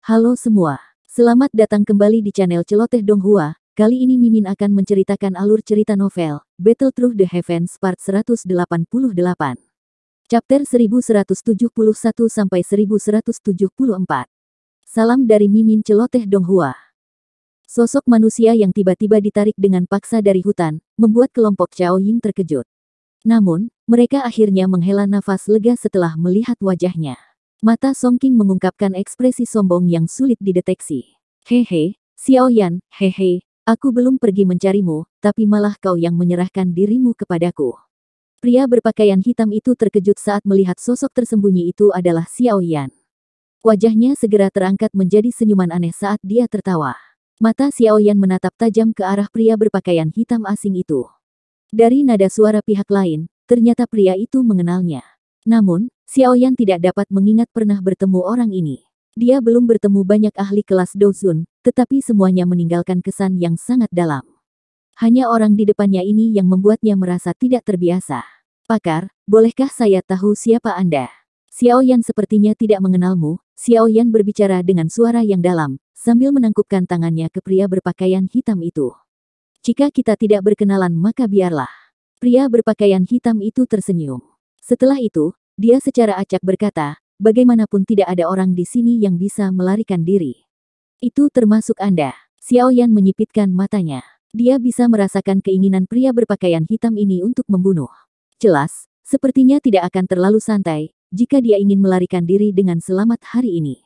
Halo semua, selamat datang kembali di channel Celoteh Donghua. Kali ini Mimin akan menceritakan alur cerita novel, Battle Through the Heavens Part 188. Chapter 1171-1174. Salam dari Mimin Celoteh Donghua. Sosok manusia yang tiba-tiba ditarik dengan paksa dari hutan, membuat kelompok Cao Ying terkejut. Namun, mereka akhirnya menghela nafas lega setelah melihat wajahnya. Mata Song Qing mengungkapkan ekspresi sombong yang sulit dideteksi. Hehe, Xiao Yan, hehe, aku belum pergi mencarimu, tapi malah kau yang menyerahkan dirimu kepadaku. Pria berpakaian hitam itu terkejut saat melihat sosok tersembunyi itu adalah Xiao Yan. Wajahnya segera terangkat menjadi senyuman aneh saat dia tertawa. Mata Xiao Yan menatap tajam ke arah pria berpakaian hitam asing itu. Dari nada suara pihak lain, ternyata pria itu mengenalnya. Namun, Xiao Yan tidak dapat mengingat pernah bertemu orang ini. Dia belum bertemu banyak ahli kelas Douzun, tetapi semuanya meninggalkan kesan yang sangat dalam. Hanya orang di depannya ini yang membuatnya merasa tidak terbiasa. Pakar, bolehkah saya tahu siapa Anda? Xiao Yan sepertinya tidak mengenalmu. Xiao Yan berbicara dengan suara yang dalam, sambil menangkupkan tangannya ke pria berpakaian hitam itu. Jika kita tidak berkenalan maka biarlah. Pria berpakaian hitam itu tersenyum. Setelah itu, dia secara acak berkata, bagaimanapun tidak ada orang di sini yang bisa melarikan diri. Itu termasuk Anda. Xiao Yan menyipitkan matanya. Dia bisa merasakan keinginan pria berpakaian hitam ini untuk membunuh. Jelas, sepertinya tidak akan terlalu santai, jika dia ingin melarikan diri dengan selamat hari ini.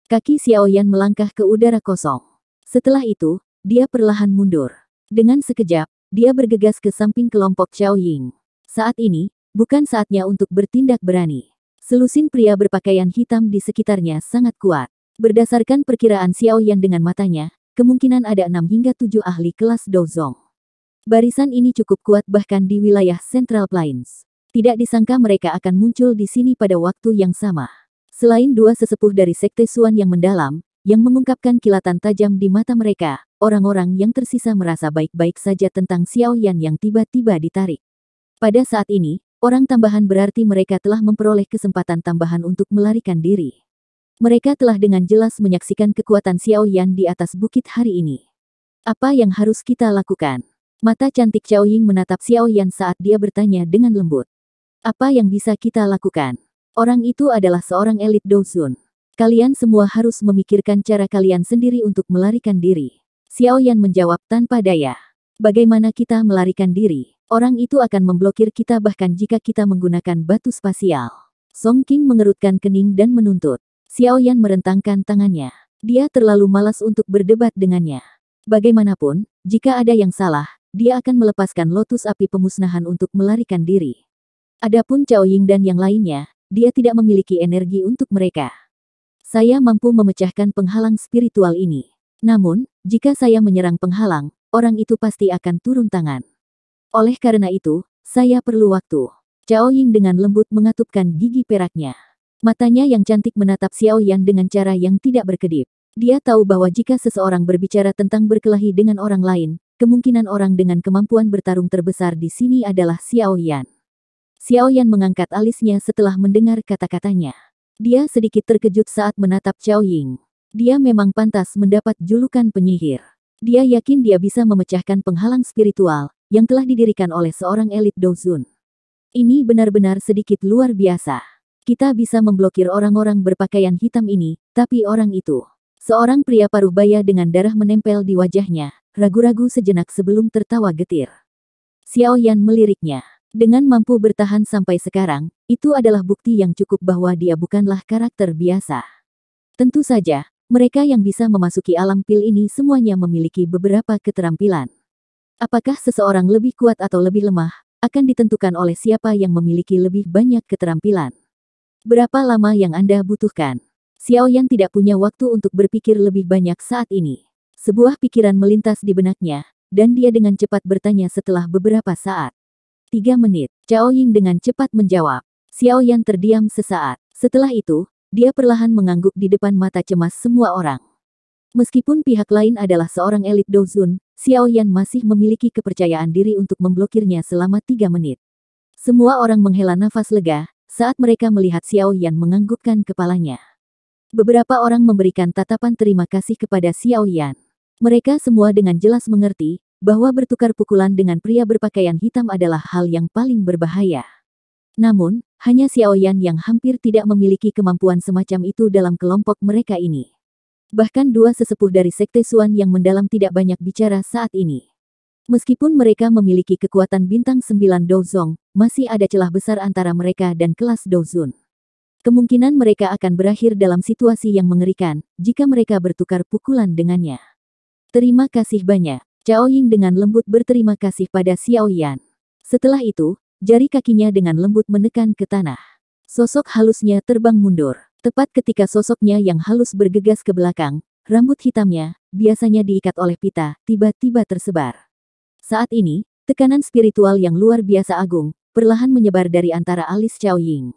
Kaki Xiao Yan melangkah ke udara kosong. Setelah itu, dia perlahan mundur. Dengan sekejap, dia bergegas ke samping kelompok Cao Ying. Saat ini, bukan saatnya untuk bertindak berani. Selusin pria berpakaian hitam di sekitarnya sangat kuat. Berdasarkan perkiraan Xiao Yan dengan matanya, kemungkinan ada 6 hingga 7 ahli kelas Douzong. Barisan ini cukup kuat bahkan di wilayah Central Plains. Tidak disangka mereka akan muncul di sini pada waktu yang sama. Selain dua sesepuh dari Sekte Suan yang mendalam, yang mengungkapkan kilatan tajam di mata mereka, orang-orang yang tersisa merasa baik-baik saja tentang Xiao Yan yang tiba-tiba ditarik. Pada saat ini, orang tambahan berarti mereka telah memperoleh kesempatan tambahan untuk melarikan diri. Mereka telah dengan jelas menyaksikan kekuatan Xiao Yan di atas bukit hari ini. Apa yang harus kita lakukan? Mata cantik Cao Ying menatap Xiao Yan saat dia bertanya dengan lembut. Apa yang bisa kita lakukan? Orang itu adalah seorang elit Douzun. Kalian semua harus memikirkan cara kalian sendiri untuk melarikan diri. Xiao Yan menjawab tanpa daya. Bagaimana kita melarikan diri? Orang itu akan memblokir kita bahkan jika kita menggunakan batu spasial. Song Qing mengerutkan kening dan menuntut. Xiao Yan merentangkan tangannya. Dia terlalu malas untuk berdebat dengannya. Bagaimanapun, jika ada yang salah, dia akan melepaskan lotus api pemusnahan untuk melarikan diri. Adapun Cao Ying dan yang lainnya, dia tidak memiliki energi untuk mereka. Saya mampu memecahkan penghalang spiritual ini. Namun, jika saya menyerang penghalang, orang itu pasti akan turun tangan. Oleh karena itu, saya perlu waktu. Cao Ying dengan lembut mengatupkan gigi peraknya. Matanya yang cantik menatap Xiao Yan dengan cara yang tidak berkedip. Dia tahu bahwa jika seseorang berbicara tentang berkelahi dengan orang lain, kemungkinan orang dengan kemampuan bertarung terbesar di sini adalah Xiao Yan. Xiao Yan mengangkat alisnya setelah mendengar kata-katanya. Dia sedikit terkejut saat menatap Cao Ying. Dia memang pantas mendapat julukan penyihir. Dia yakin dia bisa memecahkan penghalang spiritual yang telah didirikan oleh seorang elit Douzun. Ini benar-benar sedikit luar biasa. Kita bisa memblokir orang-orang berpakaian hitam ini, tapi orang itu. Seorang pria paruh baya dengan darah menempel di wajahnya, ragu-ragu sejenak sebelum tertawa getir. Xiao Yan meliriknya. Dengan mampu bertahan sampai sekarang, itu adalah bukti yang cukup bahwa dia bukanlah karakter biasa. Tentu saja, mereka yang bisa memasuki alam pil ini semuanya memiliki beberapa keterampilan. Apakah seseorang lebih kuat atau lebih lemah, akan ditentukan oleh siapa yang memiliki lebih banyak keterampilan. Berapa lama yang Anda butuhkan? Xiao Yan tidak punya waktu untuk berpikir lebih banyak saat ini. Sebuah pikiran melintas di benaknya, dan dia dengan cepat bertanya setelah beberapa saat. 3 menit, Cao Ying dengan cepat menjawab. Xiao Yan terdiam sesaat. Setelah itu, dia perlahan mengangguk di depan mata cemas semua orang. Meskipun pihak lain adalah seorang elit Douzun, Xiao Yan masih memiliki kepercayaan diri untuk memblokirnya selama 3 menit. Semua orang menghela nafas lega, saat mereka melihat Xiao Yan menganggukkan kepalanya. Beberapa orang memberikan tatapan terima kasih kepada Xiao Yan. Mereka semua dengan jelas mengerti bahwa bertukar pukulan dengan pria berpakaian hitam adalah hal yang paling berbahaya. Namun, hanya Xiao Yan yang hampir tidak memiliki kemampuan semacam itu dalam kelompok mereka ini. Bahkan dua sesepuh dari Sekte Xuan yang mendalam tidak banyak bicara saat ini. Meskipun mereka memiliki kekuatan bintang 9 Douzong, masih ada celah besar antara mereka dan kelas Douzun. Kemungkinan mereka akan berakhir dalam situasi yang mengerikan jika mereka bertukar pukulan dengannya. Terima kasih banyak. Cao Ying dengan lembut berterima kasih pada Xiao Yan. Setelah itu, jari kakinya dengan lembut menekan ke tanah. Sosok halusnya terbang mundur. Tepat ketika sosoknya yang halus bergegas ke belakang, rambut hitamnya, biasanya diikat oleh pita, tiba-tiba tersebar. Saat ini, tekanan spiritual yang luar biasa agung, perlahan menyebar dari antara alis Cao Ying.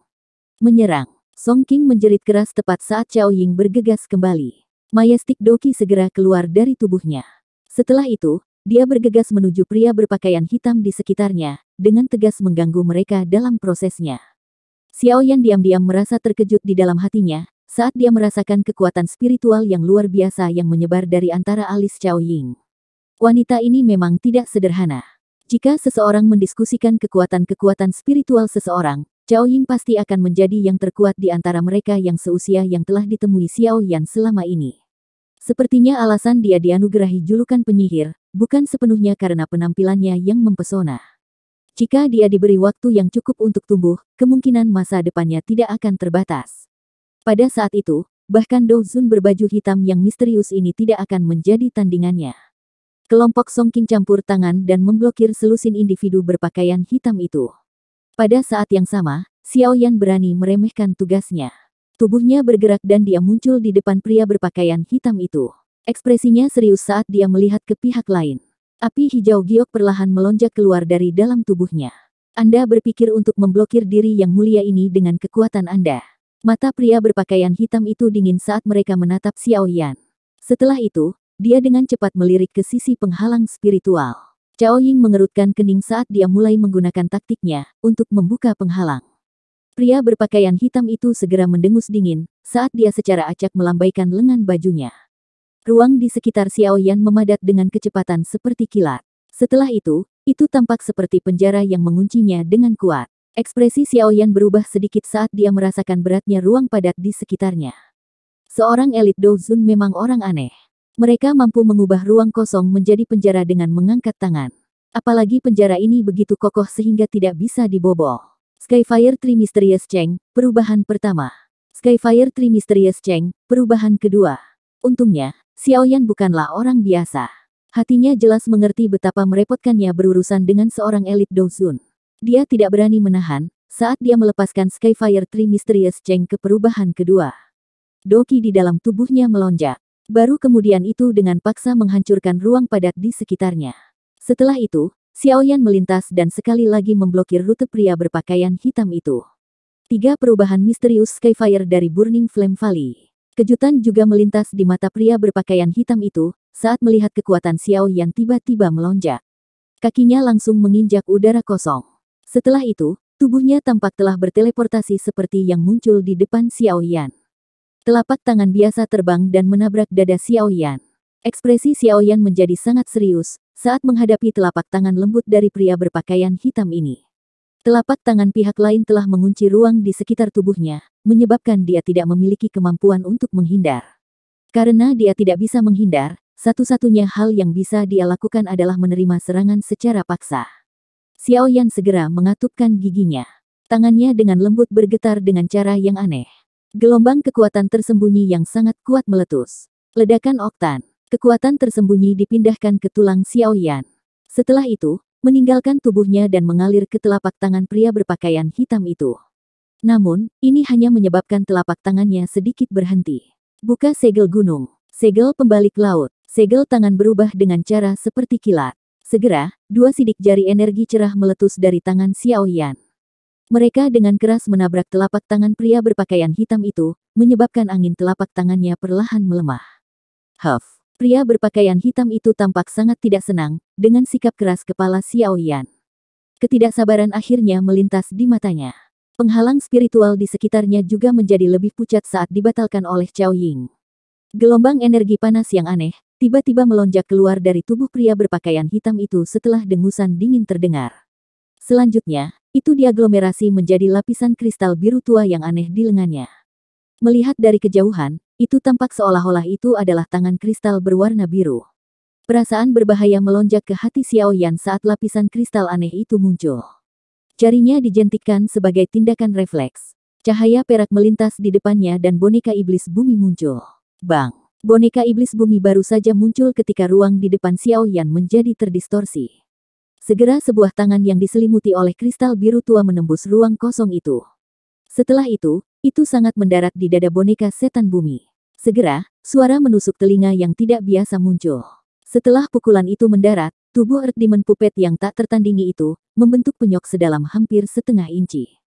Menyerang. Song Qing menjerit keras tepat saat Cao Ying bergegas kembali. Majestic Doki segera keluar dari tubuhnya. Setelah itu, dia bergegas menuju pria berpakaian hitam di sekitarnya, dengan tegas mengganggu mereka dalam prosesnya. Xiao Yan diam-diam merasa terkejut di dalam hatinya, saat dia merasakan kekuatan spiritual yang luar biasa yang menyebar dari antara alis Cao Ying. Wanita ini memang tidak sederhana. Jika seseorang mendiskusikan kekuatan-kekuatan spiritual seseorang, Cao Ying pasti akan menjadi yang terkuat di antara mereka yang seusia yang telah ditemui Xiao Yan selama ini. Sepertinya alasan dia dianugerahi julukan penyihir, bukan sepenuhnya karena penampilannya yang mempesona. Jika dia diberi waktu yang cukup untuk tumbuh, kemungkinan masa depannya tidak akan terbatas. Pada saat itu, bahkan Douzun berbaju hitam yang misterius ini tidak akan menjadi tandingannya. Kelompok Song Qing campur tangan dan memblokir selusin individu berpakaian hitam itu. Pada saat yang sama, Xiao Yan berani meremehkan tugasnya. Tubuhnya bergerak dan dia muncul di depan pria berpakaian hitam itu. Ekspresinya serius saat dia melihat ke pihak lain. Api hijau giok perlahan melonjak keluar dari dalam tubuhnya. Anda berpikir untuk memblokir diri yang mulia ini dengan kekuatan Anda. Mata pria berpakaian hitam itu dingin saat mereka menatap Xiao Yan. Setelah itu, dia dengan cepat melirik ke sisi penghalang spiritual. Cao Ying mengerutkan kening saat dia mulai menggunakan taktiknya untuk membuka penghalang. Pria berpakaian hitam itu segera mendengus dingin saat dia secara acak melambaikan lengan bajunya. Ruang di sekitar Xiao Yan memadat dengan kecepatan seperti kilat. Setelah itu tampak seperti penjara yang menguncinya dengan kuat. Ekspresi Xiao Yan berubah sedikit saat dia merasakan beratnya ruang padat di sekitarnya. Seorang elit Douzun memang orang aneh. Mereka mampu mengubah ruang kosong menjadi penjara dengan mengangkat tangan. Apalagi penjara ini begitu kokoh sehingga tidak bisa dibobol. Skyfire Tree Mysterious Cheng, perubahan pertama. Skyfire Tree Mysterious Cheng, perubahan kedua. Untungnya, Xiao Yan bukanlah orang biasa. Hatinya jelas mengerti betapa merepotkannya berurusan dengan seorang elit Douzun. Dia tidak berani menahan saat dia melepaskan Skyfire Tree Mysterious Cheng ke perubahan kedua. Doki di dalam tubuhnya melonjak. Baru kemudian itu dengan paksa menghancurkan ruang padat di sekitarnya. Setelah itu, Xiao Yan melintas dan sekali lagi memblokir rute pria berpakaian hitam itu. 3 perubahan misterius Skyfire dari Burning Flame Valley. Kejutan juga melintas di mata pria berpakaian hitam itu saat melihat kekuatan Xiao Yan tiba-tiba melonjak. Kakinya langsung menginjak udara kosong. Setelah itu, tubuhnya tampak telah berteleportasi seperti yang muncul di depan Xiao Yan. Telapak tangan biasa terbang dan menabrak dada Xiao Yan. Ekspresi Xiao Yan menjadi sangat serius saat menghadapi telapak tangan lembut dari pria berpakaian hitam ini. Telapak tangan pihak lain telah mengunci ruang di sekitar tubuhnya, menyebabkan dia tidak memiliki kemampuan untuk menghindar. Karena dia tidak bisa menghindar, satu-satunya hal yang bisa dia lakukan adalah menerima serangan secara paksa. Xiao Yan segera mengatupkan giginya. Tangannya dengan lembut bergetar dengan cara yang aneh. Gelombang kekuatan tersembunyi yang sangat kuat meletus. Ledakan oktan. Kekuatan tersembunyi dipindahkan ke tulang Xiao Yan. Setelah itu, meninggalkan tubuhnya dan mengalir ke telapak tangan pria berpakaian hitam itu. Namun, ini hanya menyebabkan telapak tangannya sedikit berhenti. Buka segel gunung. Segel pembalik laut. Segel tangan berubah dengan cara seperti kilat. Segera, 2 sidik jari energi cerah meletus dari tangan Xiao Yan. Mereka dengan keras menabrak telapak tangan pria berpakaian hitam itu, menyebabkan angin telapak tangannya perlahan melemah. Huff. Pria berpakaian hitam itu tampak sangat tidak senang dengan sikap keras kepala Xiao Yan. Ketidaksabaran akhirnya melintas di matanya. Penghalang spiritual di sekitarnya juga menjadi lebih pucat saat dibatalkan oleh Cao Ying. Gelombang energi panas yang aneh, tiba-tiba melonjak keluar dari tubuh pria berpakaian hitam itu setelah dengusan dingin terdengar. Selanjutnya, itu diaglomerasi menjadi lapisan kristal biru tua yang aneh di lengannya. Melihat dari kejauhan, itu tampak seolah-olah itu adalah tangan kristal berwarna biru. Perasaan berbahaya melonjak ke hati Xiao Yan saat lapisan kristal aneh itu muncul. Jarinya dijentikkan sebagai tindakan refleks. Cahaya perak melintas di depannya dan boneka iblis bumi muncul. Bang! Boneka iblis bumi baru saja muncul ketika ruang di depan Xiao Yan menjadi terdistorsi. Segera sebuah tangan yang diselimuti oleh kristal biru tua menembus ruang kosong itu. Setelah itu sangat mendarat di dada boneka setan bumi. Segera, suara menusuk telinga yang tidak biasa muncul. Setelah pukulan itu mendarat, tubuh Earth Demon Puppet yang tak tertandingi itu membentuk penyok sedalam hampir setengah inci.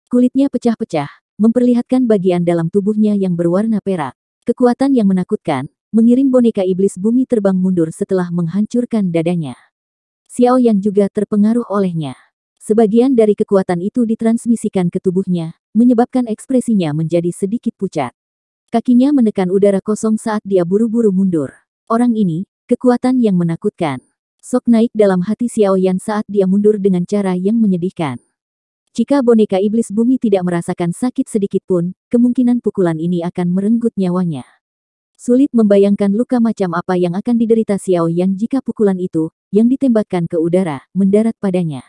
Kulitnya pecah-pecah, memperlihatkan bagian dalam tubuhnya yang berwarna perak. Kekuatan yang menakutkan, mengirim boneka iblis bumi terbang mundur setelah menghancurkan dadanya. Xiao Yan juga terpengaruh olehnya. Sebagian dari kekuatan itu ditransmisikan ke tubuhnya, menyebabkan ekspresinya menjadi sedikit pucat. Kakinya menekan udara kosong saat dia buru-buru mundur. Orang ini, kekuatan yang menakutkan. Sok naik dalam hati Xiao Yan saat dia mundur dengan cara yang menyedihkan. Jika boneka iblis bumi tidak merasakan sakit sedikit pun, kemungkinan pukulan ini akan merenggut nyawanya. Sulit membayangkan luka macam apa yang akan diderita Xiao Yan jika pukulan itu, yang ditembakkan ke udara, mendarat padanya.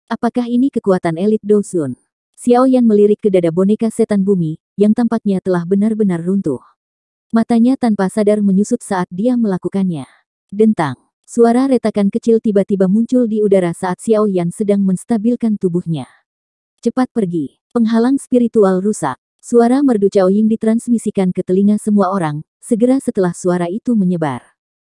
Apakah ini kekuatan elit Dosun? Xiao Yan melirik ke dada boneka setan bumi, yang tampaknya telah benar-benar runtuh. Matanya tanpa sadar menyusut saat dia melakukannya. Dentang. Suara retakan kecil tiba-tiba muncul di udara saat Xiao Yan sedang menstabilkan tubuhnya. Cepat pergi. Penghalang spiritual rusak. Suara merdu Cao Ying ditransmisikan ke telinga semua orang, segera setelah suara itu menyebar.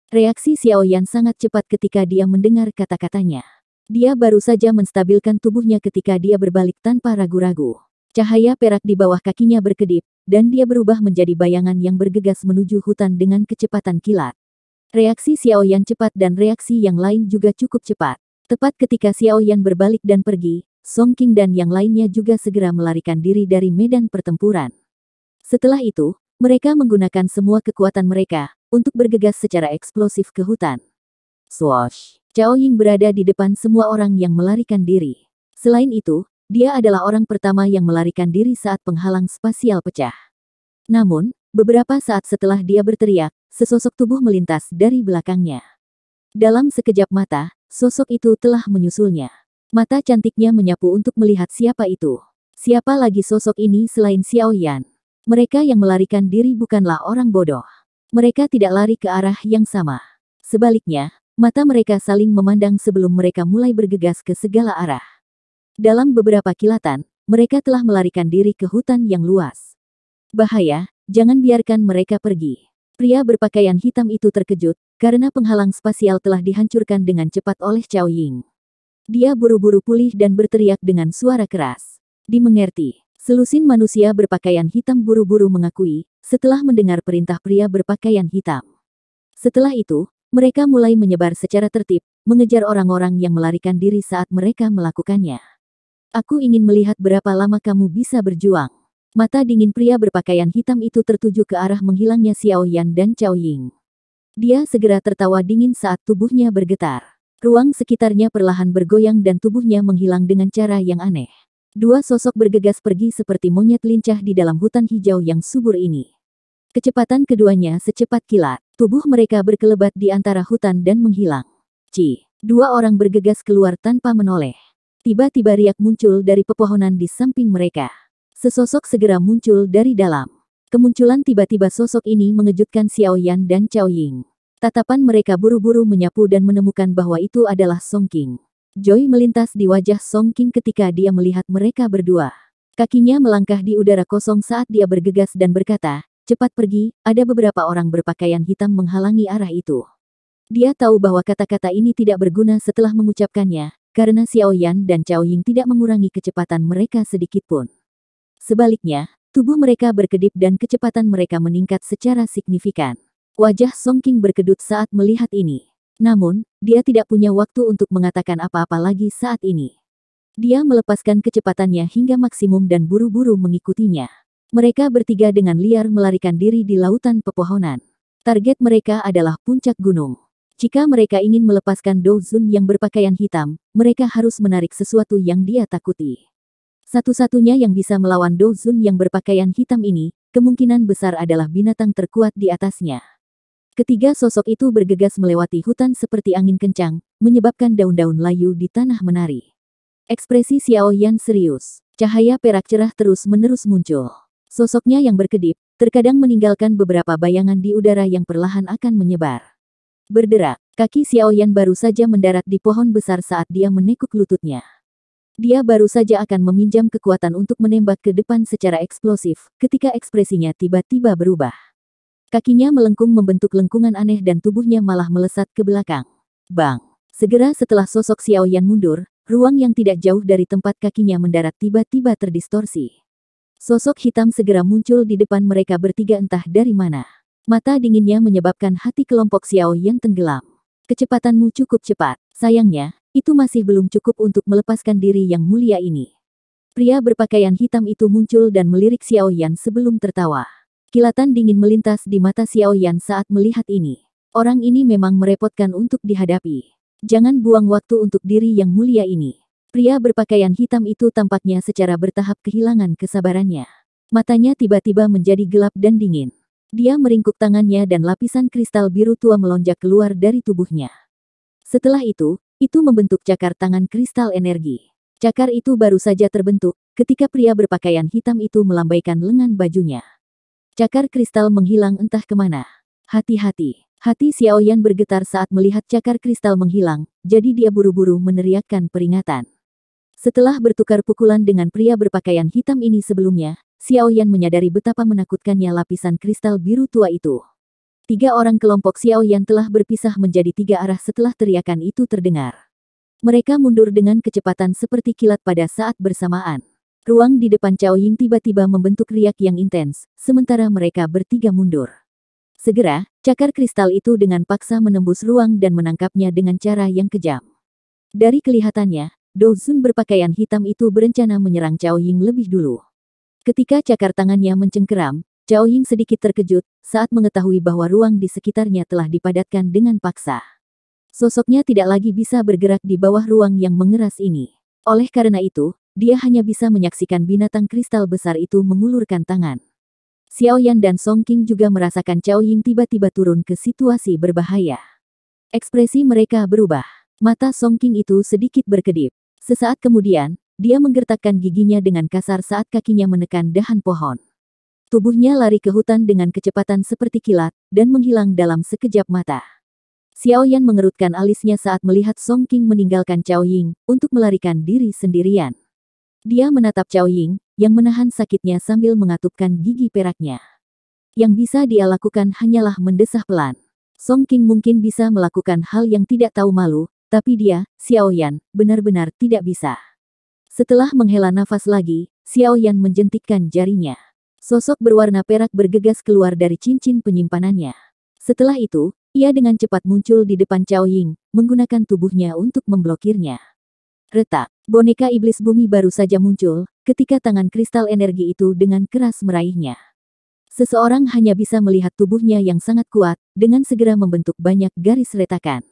Reaksi Xiao Yan sangat cepat ketika dia mendengar kata-katanya. Dia baru saja menstabilkan tubuhnya ketika dia berbalik tanpa ragu-ragu. Cahaya perak di bawah kakinya berkedip, dan dia berubah menjadi bayangan yang bergegas menuju hutan dengan kecepatan kilat. Reaksi Xiao Yan cepat dan reaksi yang lain juga cukup cepat. Tepat ketika Xiao Yan berbalik dan pergi, Song Qing dan yang lainnya juga segera melarikan diri dari medan pertempuran. Setelah itu, mereka menggunakan semua kekuatan mereka untuk bergegas secara eksplosif ke hutan. Swoosh! Cao Ying berada di depan semua orang yang melarikan diri. Selain itu, dia adalah orang pertama yang melarikan diri saat penghalang spasial pecah. Namun, beberapa saat setelah dia berteriak, sesosok tubuh melintas dari belakangnya. Dalam sekejap mata, sosok itu telah menyusulnya. Mata cantiknya menyapu untuk melihat siapa itu. Siapa lagi sosok ini selain Xiao Yan? Mereka yang melarikan diri bukanlah orang bodoh. Mereka tidak lari ke arah yang sama. Sebaliknya, mata mereka saling memandang sebelum mereka mulai bergegas ke segala arah. Dalam beberapa kilatan, mereka telah melarikan diri ke hutan yang luas. Bahaya, jangan biarkan mereka pergi. Pria berpakaian hitam itu terkejut, karena penghalang spasial telah dihancurkan dengan cepat oleh Cao Ying. Dia buru-buru pulih dan berteriak dengan suara keras. Dimengerti. Selusin manusia berpakaian hitam buru-buru mengakui, setelah mendengar perintah pria berpakaian hitam. Setelah itu, mereka mulai menyebar secara tertib, mengejar orang-orang yang melarikan diri saat mereka melakukannya. Aku ingin melihat berapa lama kamu bisa berjuang. Mata dingin pria berpakaian hitam itu tertuju ke arah menghilangnya Xiao Yan dan Cao Ying. Dia segera tertawa dingin saat tubuhnya bergetar. Ruang sekitarnya perlahan bergoyang dan tubuhnya menghilang dengan cara yang aneh. Dua sosok bergegas pergi seperti monyet lincah di dalam hutan hijau yang subur ini. Kecepatan keduanya secepat kilat. Tubuh mereka berkelebat di antara hutan dan menghilang. Dua orang bergegas keluar tanpa menoleh. Tiba-tiba riak muncul dari pepohonan di samping mereka. Sesosok segera muncul dari dalam. Kemunculan tiba-tiba sosok ini mengejutkan Xiao Yan dan Cao Ying. Tatapan mereka buru-buru menyapu dan menemukan bahwa itu adalah Song Qing. Joy melintas di wajah Song Qing ketika dia melihat mereka berdua. Kakinya melangkah di udara kosong saat dia bergegas dan berkata, "Cepat pergi, ada beberapa orang berpakaian hitam menghalangi arah itu." Dia tahu bahwa kata-kata ini tidak berguna setelah mengucapkannya, karena Xiao Yan dan Cao Ying tidak mengurangi kecepatan mereka sedikitpun. Sebaliknya, tubuh mereka berkedip dan kecepatan mereka meningkat secara signifikan. Wajah Song Qing berkedut saat melihat ini. Namun, dia tidak punya waktu untuk mengatakan apa-apa lagi saat ini. Dia melepaskan kecepatannya hingga maksimum dan buru-buru mengikutinya. Mereka bertiga dengan liar melarikan diri di lautan pepohonan. Target mereka adalah puncak gunung. Jika mereka ingin melepaskan Do Zun yang berpakaian hitam, mereka harus menarik sesuatu yang dia takuti. Satu-satunya yang bisa melawan Do Zun yang berpakaian hitam ini, kemungkinan besar adalah binatang terkuat di atasnya. Ketiga sosok itu bergegas melewati hutan seperti angin kencang, menyebabkan daun-daun layu di tanah menari. Ekspresi Xiao Yan serius. Cahaya perak cerah terus-menerus muncul. Sosoknya yang berkedip, terkadang meninggalkan beberapa bayangan di udara yang perlahan akan menyebar. Berderak, kaki Xiao Yan baru saja mendarat di pohon besar saat dia menekuk lututnya. Dia baru saja akan meminjam kekuatan untuk menembak ke depan secara eksplosif, ketika ekspresinya tiba-tiba berubah. Kakinya melengkung membentuk lengkungan aneh dan tubuhnya malah melesat ke belakang. Bang! Segera setelah sosok Xiao Yan mundur, ruang yang tidak jauh dari tempat kakinya mendarat tiba-tiba terdistorsi. Sosok hitam segera muncul di depan mereka bertiga entah dari mana. Mata dinginnya menyebabkan hati kelompok Xiao Yan tenggelam. Kecepatanmu cukup cepat. Sayangnya, itu masih belum cukup untuk melepaskan diri yang mulia ini. Pria berpakaian hitam itu muncul dan melirik Xiao Yan sebelum tertawa. Kilatan dingin melintas di mata Xiao Yan saat melihat ini. Orang ini memang merepotkan untuk dihadapi. Jangan buang waktu untuk diri yang mulia ini. Pria berpakaian hitam itu tampaknya secara bertahap kehilangan kesabarannya. Matanya tiba-tiba menjadi gelap dan dingin. Dia meringkuk tangannya dan lapisan kristal biru tua melonjak keluar dari tubuhnya. Setelah itu membentuk cakar tangan kristal energi. Cakar itu baru saja terbentuk, ketika pria berpakaian hitam itu melambaikan lengan bajunya. Cakar kristal menghilang entah kemana. Hati-hati. Hati Xiao Yan bergetar saat melihat cakar kristal menghilang, jadi dia buru-buru meneriakkan peringatan. Setelah bertukar pukulan dengan pria berpakaian hitam ini sebelumnya, Xiao Yan menyadari betapa menakutkannya lapisan kristal biru tua itu. 3 orang kelompok Xiao Yan telah berpisah menjadi 3 arah setelah teriakan itu terdengar. Mereka mundur dengan kecepatan seperti kilat pada saat bersamaan. Ruang di depan Cao Ying tiba-tiba membentuk riak yang intens, sementara mereka bertiga mundur. Segera, cakar kristal itu dengan paksa menembus ruang dan menangkapnya dengan cara yang kejam. Dari kelihatannya, Do Zun berpakaian hitam itu berencana menyerang Cao Ying lebih dulu. Ketika cakar tangannya mencengkeram, Cao Ying sedikit terkejut saat mengetahui bahwa ruang di sekitarnya telah dipadatkan dengan paksa. Sosoknya tidak lagi bisa bergerak di bawah ruang yang mengeras ini. Oleh karena itu, dia hanya bisa menyaksikan binatang kristal besar itu mengulurkan tangan. Xiao Yan dan Song Qing juga merasakan Cao Ying tiba-tiba turun ke situasi berbahaya. Ekspresi mereka berubah. Mata Song Qing itu sedikit berkedip. Sesaat kemudian, dia menggertakkan giginya dengan kasar saat kakinya menekan dahan pohon. Tubuhnya lari ke hutan dengan kecepatan seperti kilat, dan menghilang dalam sekejap mata. Xiao Yan mengerutkan alisnya saat melihat Song Qing meninggalkan Cao Ying, untuk melarikan diri sendirian. Dia menatap Cao Ying, yang menahan sakitnya sambil mengatupkan gigi peraknya. Yang bisa dia lakukan hanyalah mendesah pelan. Song Qing mungkin bisa melakukan hal yang tidak tahu malu, tapi dia, Xiao Yan, benar-benar tidak bisa. Setelah menghela nafas lagi, Xiao Yan menjentikkan jarinya. Sosok berwarna perak bergegas keluar dari cincin penyimpanannya. Setelah itu, ia dengan cepat muncul di depan Cao Ying, menggunakan tubuhnya untuk memblokirnya. Retak, boneka iblis bumi baru saja muncul, ketika tangan kristal energi itu dengan keras meraihnya. Seseorang hanya bisa melihat tubuhnya yang sangat kuat, dengan segera membentuk banyak garis retakan.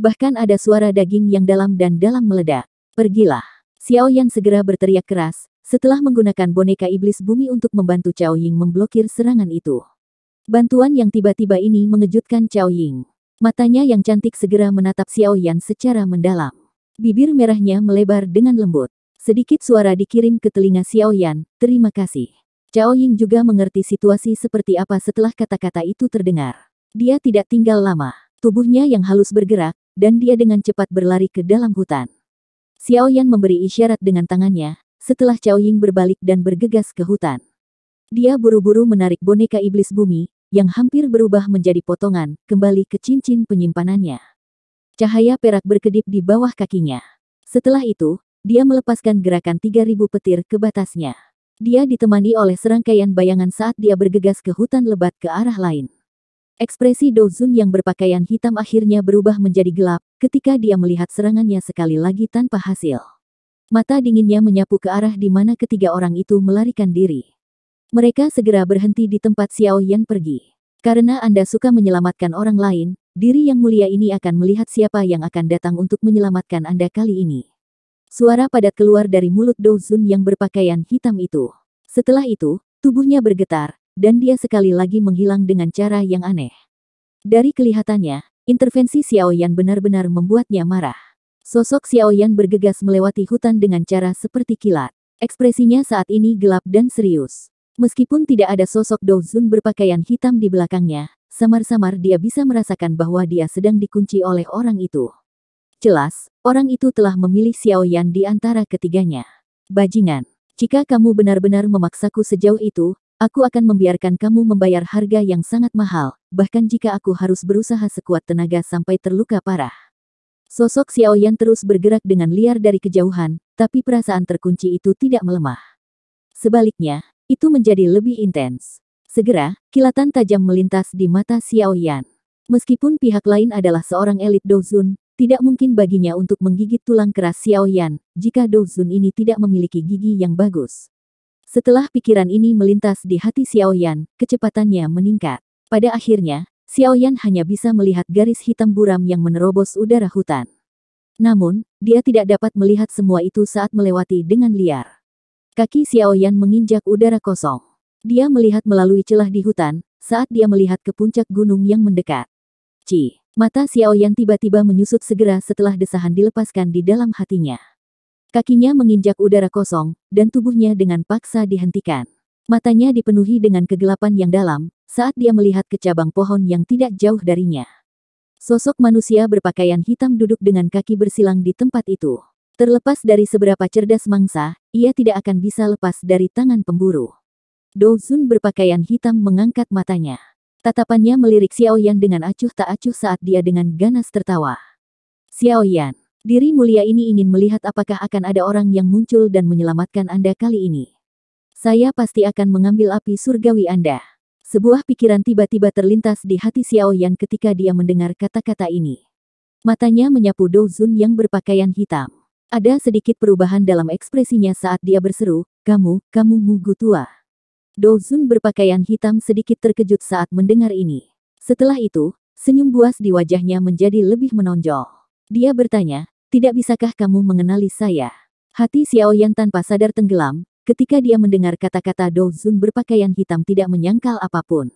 Bahkan ada suara daging yang dalam dan dalam meledak. Pergilah. Xiao Yan segera berteriak keras, setelah menggunakan boneka iblis bumi untuk membantu Cao Ying memblokir serangan itu. Bantuan yang tiba-tiba ini mengejutkan Cao Ying. Matanya yang cantik segera menatap Xiao Yan secara mendalam. Bibir merahnya melebar dengan lembut. Sedikit suara dikirim ke telinga Xiao Yan, terima kasih. Cao Ying juga mengerti situasi seperti apa setelah kata-kata itu terdengar. Dia tidak tinggal lama. Tubuhnya yang halus bergerak, dan dia dengan cepat berlari ke dalam hutan. Xiao Yan memberi isyarat dengan tangannya, setelah Cao Ying berbalik dan bergegas ke hutan. Dia buru-buru menarik boneka iblis bumi, yang hampir berubah menjadi potongan, kembali ke cincin penyimpanannya. Cahaya perak berkedip di bawah kakinya. Setelah itu, dia melepaskan gerakan 3000 petir ke batasnya. Dia ditemani oleh serangkaian bayangan saat dia bergegas ke hutan lebat ke arah lain. Ekspresi Do Zun yang berpakaian hitam akhirnya berubah menjadi gelap, ketika dia melihat serangannya sekali lagi tanpa hasil. Mata dinginnya menyapu ke arah di mana ketiga orang itu melarikan diri. Mereka segera berhenti di tempat Xiao Yan pergi. Karena Anda suka menyelamatkan orang lain, diri yang mulia ini akan melihat siapa yang akan datang untuk menyelamatkan Anda kali ini. Suara padat keluar dari mulut Do Zun yang berpakaian hitam itu. Setelah itu, tubuhnya bergetar, dan dia sekali lagi menghilang dengan cara yang aneh. Dari kelihatannya, intervensi Xiao Yan benar-benar membuatnya marah. Sosok Xiao Yan bergegas melewati hutan dengan cara seperti kilat. Ekspresinya saat ini gelap dan serius. Meskipun tidak ada sosok Do Zun berpakaian hitam di belakangnya, samar-samar dia bisa merasakan bahwa dia sedang dikunci oleh orang itu. Jelas, orang itu telah memilih Xiao Yan di antara ketiganya. Bajingan, jika kamu benar-benar memaksaku sejauh itu, aku akan membiarkan kamu membayar harga yang sangat mahal, bahkan jika aku harus berusaha sekuat tenaga sampai terluka parah. Sosok Xiao Yan terus bergerak dengan liar dari kejauhan, tapi perasaan terkunci itu tidak melemah. Sebaliknya, itu menjadi lebih intens. Segera, kilatan tajam melintas di mata Xiao Yan. Meskipun pihak lain adalah seorang elit Do Zun, tidak mungkin baginya untuk menggigit tulang keras Xiao Yan, jika Do Zun ini tidak memiliki gigi yang bagus. Setelah pikiran ini melintas di hati Xiao Yan, kecepatannya meningkat. Pada akhirnya, Xiao Yan hanya bisa melihat garis hitam buram yang menerobos udara hutan. Namun, dia tidak dapat melihat semua itu saat melewati dengan liar. Kaki Xiao Yan menginjak udara kosong. Dia melihat melalui celah di hutan, saat dia melihat ke puncak gunung yang mendekat. Mata Xiao Yan tiba-tiba menyusut segera setelah desahan dilepaskan di dalam hatinya. Kakinya menginjak udara kosong, dan tubuhnya dengan paksa dihentikan. Matanya dipenuhi dengan kegelapan yang dalam, saat dia melihat ke cabang pohon yang tidak jauh darinya. Sosok manusia berpakaian hitam duduk dengan kaki bersilang di tempat itu. Terlepas dari seberapa cerdas mangsa, ia tidak akan bisa lepas dari tangan pemburu. Do Zun berpakaian hitam mengangkat matanya. Tatapannya melirik Xiao Yan dengan acuh tak acuh saat dia dengan ganas tertawa. Xiao Yan, diri mulia ini ingin melihat apakah akan ada orang yang muncul dan menyelamatkan Anda kali ini. Saya pasti akan mengambil api surgawi Anda. Sebuah pikiran tiba-tiba terlintas di hati Xiao Yan ketika dia mendengar kata-kata ini. Matanya menyapu Do Zun yang berpakaian hitam. Ada sedikit perubahan dalam ekspresinya saat dia berseru, kamu mugu tua. Do Zun berpakaian hitam sedikit terkejut saat mendengar ini. Setelah itu, senyum buas di wajahnya menjadi lebih menonjol. Dia bertanya, tidak bisakah kamu mengenali saya? Hati Xiao Yan tanpa sadar tenggelam, ketika dia mendengar kata-kata Do Zun berpakaian hitam tidak menyangkal apapun.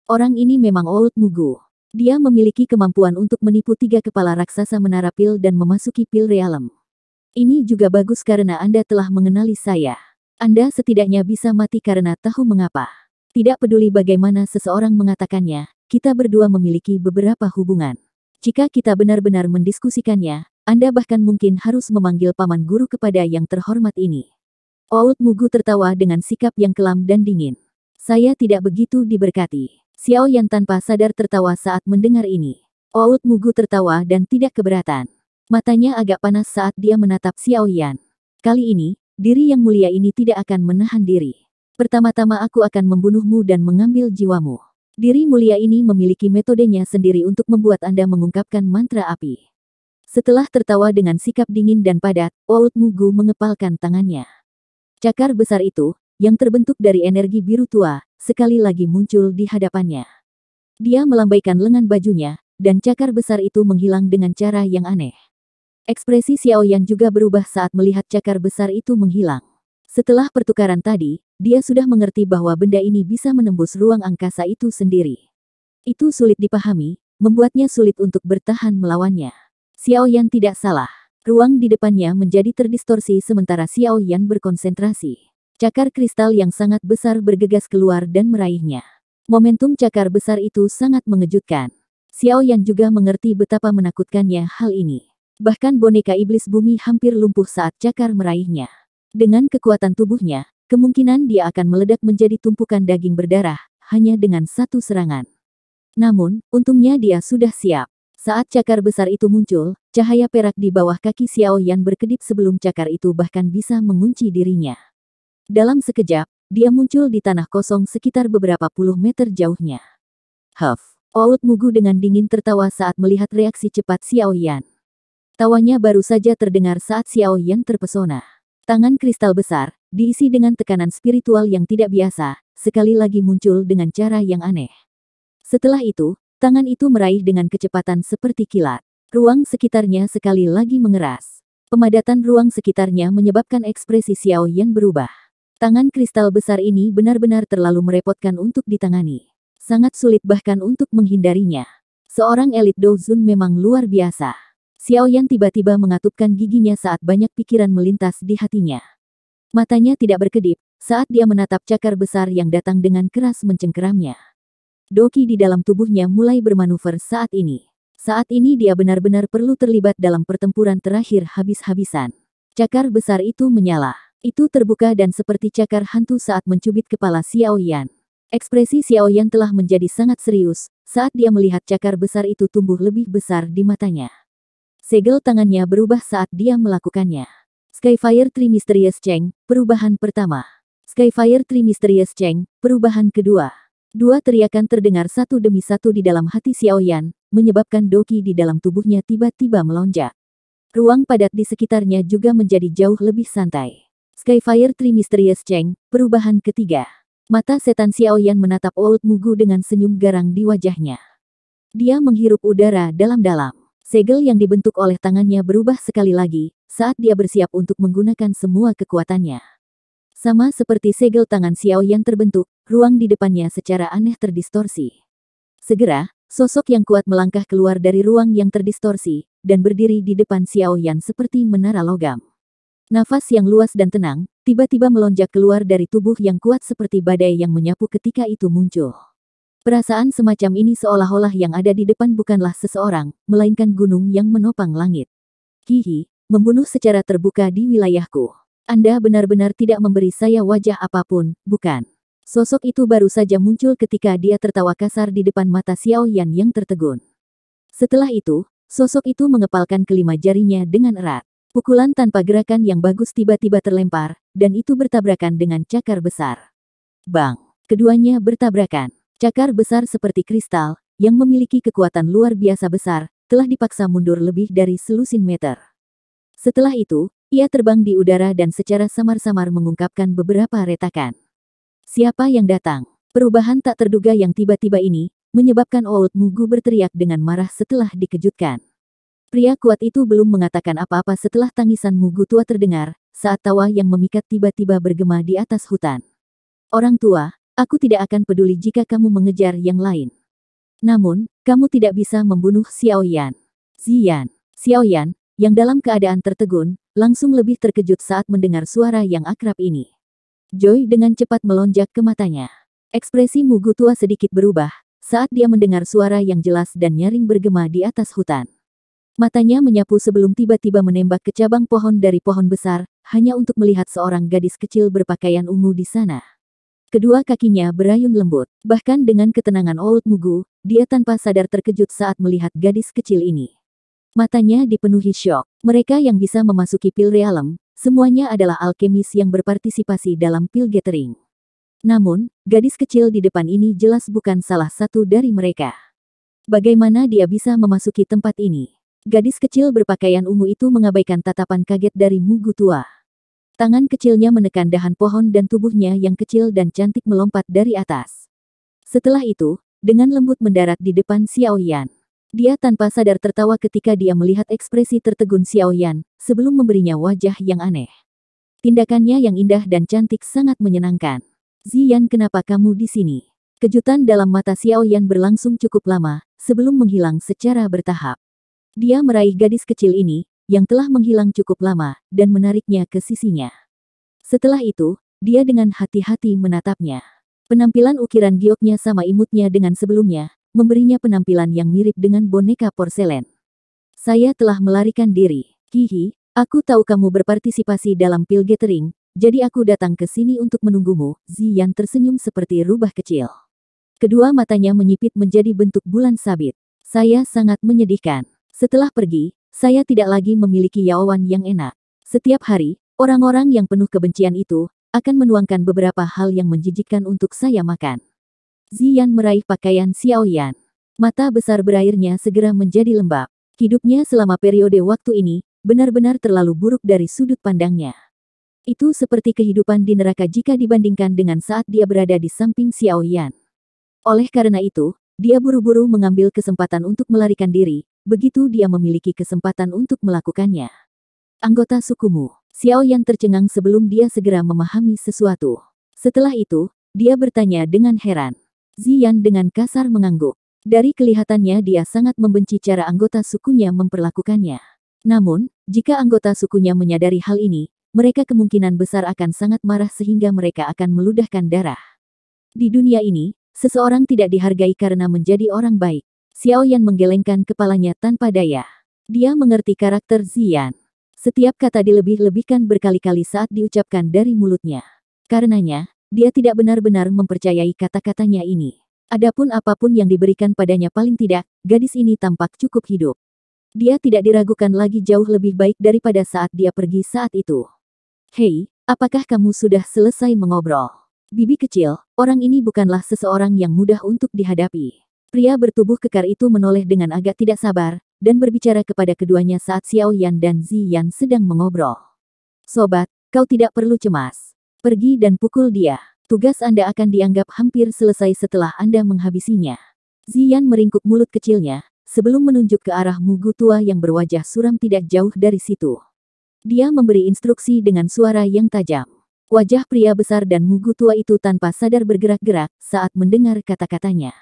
Orang ini memang old mugu. Dia memiliki kemampuan untuk menipu 3 kepala raksasa menara pil dan memasuki pil realem. Ini juga bagus karena Anda telah mengenali saya. Anda setidaknya bisa mati karena tahu mengapa. Tidak peduli bagaimana seseorang mengatakannya, kita berdua memiliki beberapa hubungan. Jika kita benar-benar mendiskusikannya, Anda bahkan mungkin harus memanggil paman guru kepada yang terhormat ini. Old Mugu tertawa dengan sikap yang kelam dan dingin. Saya tidak begitu diberkati. Xiao Yan tanpa sadar tertawa saat mendengar ini. Old Mugu tertawa dan tidak keberatan. Matanya agak panas saat dia menatap Xiao Yan. Kali ini, diri yang mulia ini tidak akan menahan diri. Pertama-tama aku akan membunuhmu dan mengambil jiwamu. Diri mulia ini memiliki metodenya sendiri untuk membuat Anda mengungkapkan mantra api. Setelah tertawa dengan sikap dingin dan padat, Old Mugu mengepalkan tangannya. Cakar besar itu, yang terbentuk dari energi biru tua, sekali lagi muncul di hadapannya. Dia melambaikan lengan bajunya, dan cakar besar itu menghilang dengan cara yang aneh. Ekspresi Xiao Yan juga berubah saat melihat cakar besar itu menghilang. Setelah pertukaran tadi, dia sudah mengerti bahwa benda ini bisa menembus ruang angkasa itu sendiri. Itu sulit dipahami, membuatnya sulit untuk bertahan melawannya. Xiao Yan tidak salah. Ruang di depannya menjadi terdistorsi sementara Xiao Yan berkonsentrasi. Cakar kristal yang sangat besar bergegas keluar dan meraihnya. Momentum cakar besar itu sangat mengejutkan. Xiao Yan juga mengerti betapa menakutkannya hal ini. Bahkan boneka iblis bumi hampir lumpuh saat cakar meraihnya. Dengan kekuatan tubuhnya, kemungkinan dia akan meledak menjadi tumpukan daging berdarah, hanya dengan satu serangan. Namun, untungnya dia sudah siap. Saat cakar besar itu muncul, cahaya perak di bawah kaki Xiao Yan berkedip sebelum cakar itu bahkan bisa mengunci dirinya. Dalam sekejap, dia muncul di tanah kosong sekitar beberapa puluh meter jauhnya. Huff! Old Mugu dengan dingin tertawa saat melihat reaksi cepat Xiao Yan. Tawanya baru saja terdengar saat Xiao Yan terpesona. Tangan kristal besar, diisi dengan tekanan spiritual yang tidak biasa, sekali lagi muncul dengan cara yang aneh. Setelah itu, tangan itu meraih dengan kecepatan seperti kilat. Ruang sekitarnya sekali lagi mengeras. Pemadatan ruang sekitarnya menyebabkan ekspresi Xiao Yan berubah. Tangan kristal besar ini benar-benar terlalu merepotkan untuk ditangani. Sangat sulit bahkan untuk menghindarinya. Seorang elit Douzun memang luar biasa. Xiao Yan tiba-tiba mengatupkan giginya saat banyak pikiran melintas di hatinya. Matanya tidak berkedip saat dia menatap cakar besar yang datang dengan keras mencengkeramnya. Doki di dalam tubuhnya mulai bermanuver saat ini. Saat ini dia benar-benar perlu terlibat dalam pertempuran terakhir habis-habisan. Cakar besar itu menyala. Itu terbuka dan seperti cakar hantu saat mencubit kepala Xiao Yan. Ekspresi Xiao Yan telah menjadi sangat serius saat dia melihat cakar besar itu tumbuh lebih besar di matanya. Segel tangannya berubah saat dia melakukannya. Skyfire Tree Mysterious Cheng, perubahan pertama. Skyfire Tree Mysterious Cheng, perubahan kedua. Dua teriakan terdengar satu demi satu di dalam hati Xiao Yan, menyebabkan doki di dalam tubuhnya tiba-tiba melonjak. Ruang padat di sekitarnya juga menjadi jauh lebih santai. Skyfire Tree Mysterious Cheng, perubahan ketiga. Mata setan Xiao Yan menatap Old Mugu dengan senyum garang di wajahnya. Dia menghirup udara dalam-dalam. Segel yang dibentuk oleh tangannya berubah sekali lagi, saat dia bersiap untuk menggunakan semua kekuatannya. Sama seperti segel tangan Xiao Yan terbentuk, ruang di depannya secara aneh terdistorsi. Segera, sosok yang kuat melangkah keluar dari ruang yang terdistorsi, dan berdiri di depan Xiao Yan seperti menara logam. Nafas yang luas dan tenang, tiba-tiba melonjak keluar dari tubuh yang kuat seperti badai yang menyapu ketika itu muncul. Perasaan semacam ini seolah-olah yang ada di depan bukanlah seseorang, melainkan gunung yang menopang langit. Hihi, membunuh secara terbuka di wilayahku. Anda benar-benar tidak memberi saya wajah apapun, bukan? Sosok itu baru saja muncul ketika dia tertawa kasar di depan mata Xiao Yan yang tertegun. Setelah itu, sosok itu mengepalkan kelima jarinya dengan erat. Pukulan tanpa gerakan yang bagus tiba-tiba terlempar, dan itu bertabrakan dengan cakar besar. Bang! Keduanya bertabrakan. Cakar besar seperti kristal, yang memiliki kekuatan luar biasa besar, telah dipaksa mundur lebih dari selusin meter. Setelah itu, ia terbang di udara dan secara samar-samar mengungkapkan beberapa retakan. Siapa yang datang? Perubahan tak terduga yang tiba-tiba ini, menyebabkan Old Mugu berteriak dengan marah setelah dikejutkan. Pria kuat itu belum mengatakan apa-apa setelah tangisan Mugu tua terdengar, saat tawa yang memikat tiba-tiba bergema di atas hutan. Orang tua, aku tidak akan peduli jika kamu mengejar yang lain. Namun, kamu tidak bisa membunuh Xiao Yan. Ziyan, Xiao Yan, yang dalam keadaan tertegun, langsung lebih terkejut saat mendengar suara yang akrab ini. Joy dengan cepat melonjak ke matanya. Ekspresi Mugu tua sedikit berubah, saat dia mendengar suara yang jelas dan nyaring bergema di atas hutan. Matanya menyapu sebelum tiba-tiba menembak ke cabang pohon dari pohon besar, hanya untuk melihat seorang gadis kecil berpakaian ungu di sana. Kedua kakinya berayun lembut, bahkan dengan ketenangan Old Mugu, dia tanpa sadar terkejut saat melihat gadis kecil ini. Matanya dipenuhi syok. Mereka yang bisa memasuki Pil Realm, semuanya adalah alkemis yang berpartisipasi dalam Pil Gathering. Namun, gadis kecil di depan ini jelas bukan salah satu dari mereka. Bagaimana dia bisa memasuki tempat ini? Gadis kecil berpakaian ungu itu mengabaikan tatapan kaget dari Mugu tua. Tangan kecilnya menekan dahan pohon dan tubuhnya yang kecil dan cantik melompat dari atas. Setelah itu, dengan lembut mendarat di depan Xiao Yan. Dia tanpa sadar tertawa ketika dia melihat ekspresi tertegun Xiao Yan, sebelum memberinya wajah yang aneh. Tindakannya yang indah dan cantik sangat menyenangkan. Ziyan, kenapa kamu di sini? Kejutan dalam mata Xiao Yan berlangsung cukup lama, sebelum menghilang secara bertahap. Dia meraih gadis kecil ini, yang telah menghilang cukup lama, dan menariknya ke sisinya. Setelah itu, dia dengan hati-hati menatapnya. Penampilan ukiran gioknya sama imutnya dengan sebelumnya, memberinya penampilan yang mirip dengan boneka porselen. Saya telah melarikan diri. Hihi, aku tahu kamu berpartisipasi dalam Pil Gathering, jadi aku datang ke sini untuk menunggumu. Ziyan tersenyum seperti rubah kecil. Kedua matanya menyipit menjadi bentuk bulan sabit. Saya sangat menyedihkan. Setelah pergi, saya tidak lagi memiliki yaowan yang enak. Setiap hari, orang-orang yang penuh kebencian itu, akan menuangkan beberapa hal yang menjijikkan untuk saya makan. Ziyan meraih pakaian Xiao Yan. Mata besar berairnya segera menjadi lembab. Hidupnya selama periode waktu ini, benar-benar terlalu buruk dari sudut pandangnya. Itu seperti kehidupan di neraka jika dibandingkan dengan saat dia berada di samping Xiao Yan. Oleh karena itu, dia buru-buru mengambil kesempatan untuk melarikan diri, begitu dia memiliki kesempatan untuk melakukannya. Anggota sukumu, Xiao Yan tercengang sebelum dia segera memahami sesuatu. Setelah itu, dia bertanya dengan heran. Ziyan dengan kasar mengangguk. Dari kelihatannya dia sangat membenci cara anggota sukunya memperlakukannya. Namun, jika anggota sukunya menyadari hal ini, mereka kemungkinan besar akan sangat marah sehingga mereka akan meludahkan darah. Di dunia ini, seseorang tidak dihargai karena menjadi orang baik. Xiao Yan menggelengkan kepalanya tanpa daya. Dia mengerti karakter Ziyan. Setiap kata dilebih-lebihkan berkali-kali saat diucapkan dari mulutnya. Karenanya, dia tidak benar-benar mempercayai kata-katanya ini. Adapun apapun yang diberikan padanya paling tidak, gadis ini tampak cukup hidup. Dia tidak diragukan lagi jauh lebih baik daripada saat dia pergi saat itu. Hei, apakah kamu sudah selesai mengobrol? Bibi kecil, orang ini bukanlah seseorang yang mudah untuk dihadapi. Pria bertubuh kekar itu menoleh dengan agak tidak sabar, dan berbicara kepada keduanya saat Xiao Yan dan Ziyan sedang mengobrol. Sobat, kau tidak perlu cemas. Pergi dan pukul dia. Tugas Anda akan dianggap hampir selesai setelah Anda menghabisinya. Ziyan meringkuk mulut kecilnya, sebelum menunjuk ke arah Mugu tua yang berwajah suram tidak jauh dari situ. Dia memberi instruksi dengan suara yang tajam. Wajah pria besar dan Mugu tua itu tanpa sadar bergerak-gerak saat mendengar kata-katanya.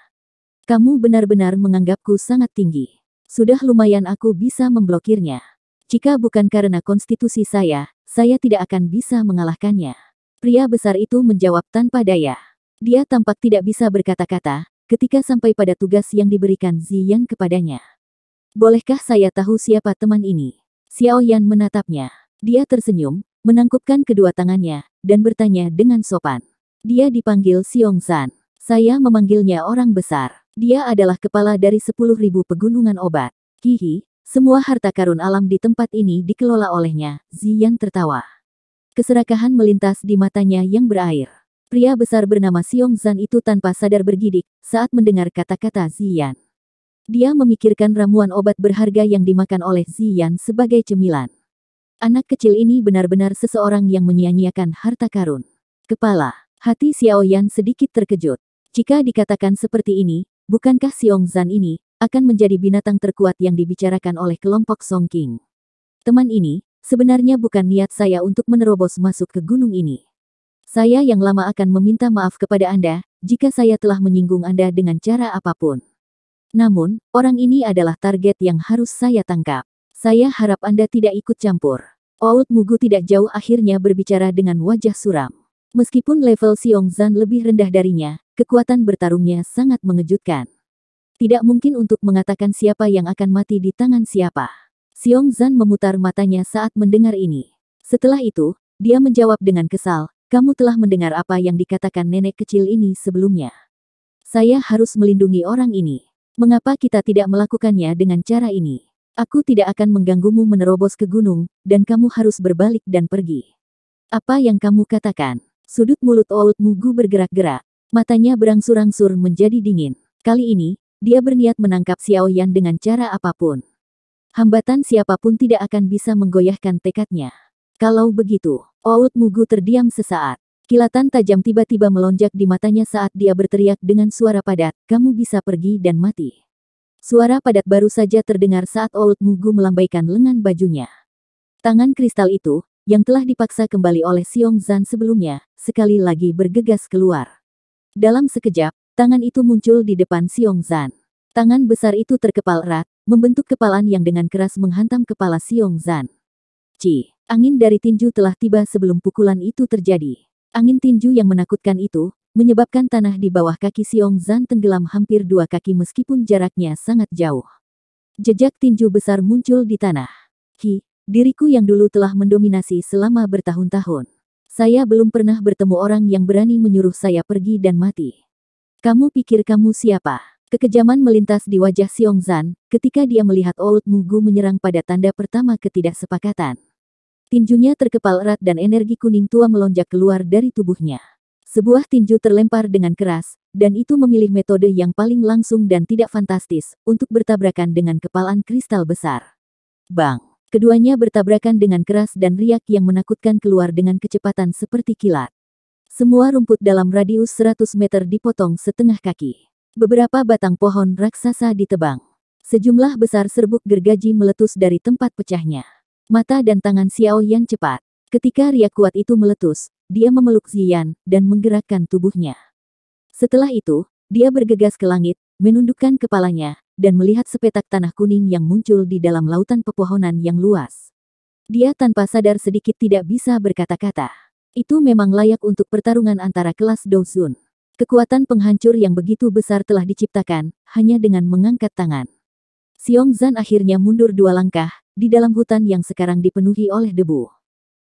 Kamu benar-benar menganggapku sangat tinggi. Sudah lumayan aku bisa memblokirnya. Jika bukan karena konstitusi saya tidak akan bisa mengalahkannya. Pria besar itu menjawab tanpa daya. Dia tampak tidak bisa berkata-kata, ketika sampai pada tugas yang diberikan Ziyan kepadanya. Bolehkah saya tahu siapa teman ini? Xiao Yan menatapnya. Dia tersenyum, menangkupkan kedua tangannya, dan bertanya dengan sopan. Dia dipanggil Xiongzan. Saya memanggilnya orang besar. Dia adalah kepala dari 10.000 pegunungan obat. Hihi, semua harta karun alam di tempat ini dikelola olehnya. Ziyan tertawa. Keserakahan melintas di matanya yang berair. Pria besar bernama Xiongzan itu tanpa sadar bergidik saat mendengar kata-kata Ziyan. Dia memikirkan ramuan obat berharga yang dimakan oleh Ziyan sebagai cemilan. Anak kecil ini benar-benar seseorang yang menyia-nyiakan harta karun. Kepala, hati Xiao Yan sedikit terkejut. Jika dikatakan seperti ini, bukankah Xiongzan ini akan menjadi binatang terkuat yang dibicarakan oleh kelompok Songqing? Teman ini, sebenarnya bukan niat saya untuk menerobos masuk ke gunung ini. Saya yang lama akan meminta maaf kepada Anda, jika saya telah menyinggung Anda dengan cara apapun. Namun, orang ini adalah target yang harus saya tangkap. Saya harap Anda tidak ikut campur. Oud Mugu tidak jauh akhirnya berbicara dengan wajah suram. Meskipun level Xiongzan lebih rendah darinya, kekuatan bertarungnya sangat mengejutkan. Tidak mungkin untuk mengatakan siapa yang akan mati di tangan siapa. Xiongzan memutar matanya saat mendengar ini. Setelah itu, dia menjawab dengan kesal, kamu telah mendengar apa yang dikatakan nenek kecil ini sebelumnya. Saya harus melindungi orang ini. Mengapa kita tidak melakukannya dengan cara ini? Aku tidak akan mengganggumu menerobos ke gunung, dan kamu harus berbalik dan pergi. Apa yang kamu katakan? Sudut mulut Oud Mugu bergerak-gerak. Matanya berangsur-angsur menjadi dingin. Kali ini, dia berniat menangkap Xiao Yan dengan cara apapun. Hambatan siapapun tidak akan bisa menggoyahkan tekadnya. Kalau begitu, Oud Mugu terdiam sesaat. Kilatan tajam tiba-tiba melonjak di matanya saat dia berteriak dengan suara padat, kamu bisa pergi dan mati. Suara padat baru saja terdengar saat Oud Mugu melambaikan lengan bajunya. Tangan kristal itu, yang telah dipaksa kembali oleh Xiongzan sebelumnya, sekali lagi bergegas keluar. Dalam sekejap, tangan itu muncul di depan Xiongzan. Tangan besar itu terkepal erat, membentuk kepalan yang dengan keras menghantam kepala Xiongzan. Angin dari tinju telah tiba sebelum pukulan itu terjadi. Angin tinju yang menakutkan itu, menyebabkan tanah di bawah kaki Xiongzan tenggelam hampir 2 kaki meskipun jaraknya sangat jauh. Jejak tinju besar muncul di tanah. Diriku yang dulu telah mendominasi selama bertahun-tahun. Saya belum pernah bertemu orang yang berani menyuruh saya pergi dan mati. Kamu pikir kamu siapa? Kekejaman melintas di wajah Xiongzan, ketika dia melihat Oud Mugu menyerang pada tanda pertama ketidaksepakatan. Tinjunya terkepal erat dan energi kuning tua melonjak keluar dari tubuhnya. Sebuah tinju terlempar dengan keras, dan itu memilih metode yang paling langsung dan tidak fantastis untuk bertabrakan dengan kepalan kristal besar. Bang! Keduanya bertabrakan dengan keras dan riak yang menakutkan keluar dengan kecepatan seperti kilat. Semua rumput dalam radius 100 meter dipotong setengah kaki. Beberapa batang pohon raksasa ditebang. Sejumlah besar serbuk gergaji meletus dari tempat pecahnya. Mata dan tangan Xiao Yan cepat. Ketika riak kuat itu meletus, dia memeluk Ziyan dan menggerakkan tubuhnya. Setelah itu, dia bergegas ke langit, menundukkan kepalanya, dan melihat sepetak tanah kuning yang muncul di dalam lautan pepohonan yang luas. Dia tanpa sadar sedikit tidak bisa berkata-kata. Itu memang layak untuk pertarungan antara kelas Douzun. Kekuatan penghancur yang begitu besar telah diciptakan, hanya dengan mengangkat tangan. Xiongzan akhirnya mundur 2 langkah, di dalam hutan yang sekarang dipenuhi oleh debu.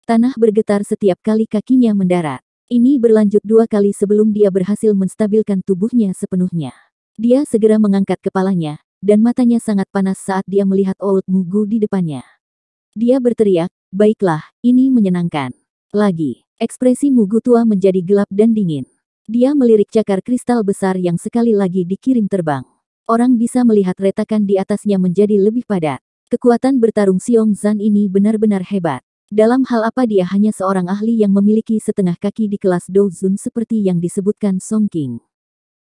Tanah bergetar setiap kali kakinya mendarat. Ini berlanjut 2 kali sebelum dia berhasil menstabilkan tubuhnya sepenuhnya. Dia segera mengangkat kepalanya, dan matanya sangat panas saat dia melihat Old Mugu di depannya. Dia berteriak, "Baiklah, ini menyenangkan." Lagi, ekspresi Mugu tua menjadi gelap dan dingin. Dia melirik cakar kristal besar yang sekali lagi dikirim terbang. Orang bisa melihat retakan di atasnya menjadi lebih padat. Kekuatan bertarung Xiongzan ini benar-benar hebat. Dalam hal apa dia hanya seorang ahli yang memiliki setengah kaki di kelas Douzun seperti yang disebutkan Song Qing.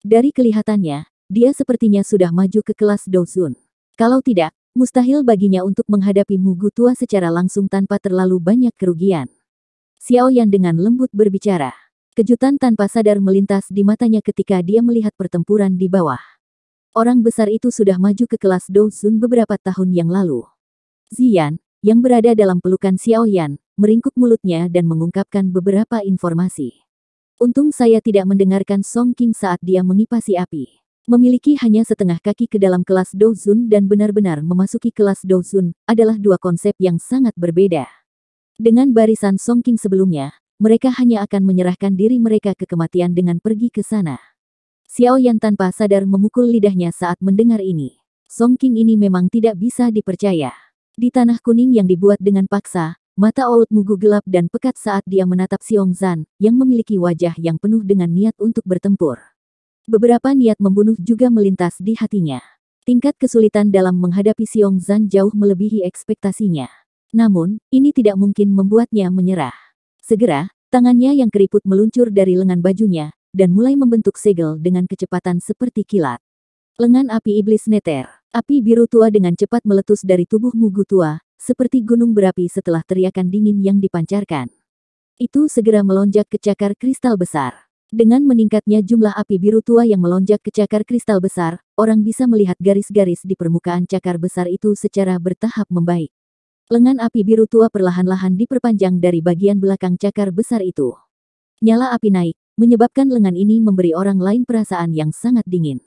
Dari kelihatannya, dia sepertinya sudah maju ke kelas Douzun. Kalau tidak, mustahil baginya untuk menghadapi Mugu tua secara langsung tanpa terlalu banyak kerugian. Xiao Yan dengan lembut berbicara. Kejutan tanpa sadar melintas di matanya ketika dia melihat pertempuran di bawah. Orang besar itu sudah maju ke kelas Douzun beberapa tahun yang lalu. Ziyan, yang berada dalam pelukan Xiao Yan, meringkuk mulutnya dan mengungkapkan beberapa informasi. Untung saya tidak mendengarkan Song Qing saat dia mengipasi api. Memiliki hanya setengah kaki ke dalam kelas Douzun dan benar-benar memasuki kelas Douzun adalah 2 konsep yang sangat berbeda. Dengan barisan Song Qing sebelumnya, mereka hanya akan menyerahkan diri mereka ke kematian dengan pergi ke sana. Xiao Yan tanpa sadar memukul lidahnya saat mendengar ini. Song Qing ini memang tidak bisa dipercaya. Di tanah kuning yang dibuat dengan paksa, mata Old Mugu gelap dan pekat saat dia menatap Xiongzan, yang memiliki wajah yang penuh dengan niat untuk bertempur. Beberapa niat membunuh juga melintas di hatinya. Tingkat kesulitan dalam menghadapi Xiongzan jauh melebihi ekspektasinya. Namun, ini tidak mungkin membuatnya menyerah. Segera, tangannya yang keriput meluncur dari lengan bajunya, dan mulai membentuk segel dengan kecepatan seperti kilat. Lengan api iblis neter. Api biru tua dengan cepat meletus dari tubuh Mugu tua, seperti gunung berapi setelah teriakan dingin yang dipancarkan. Itu segera melonjak ke cakar kristal besar. Dengan meningkatnya jumlah api biru tua yang melonjak ke cakar kristal besar, orang bisa melihat garis-garis di permukaan cakar besar itu secara bertahap membaik. Lengan api biru tua perlahan-lahan diperpanjang dari bagian belakang cakar besar itu. Nyala api naik, menyebabkan lengan ini memberi orang lain perasaan yang sangat dingin.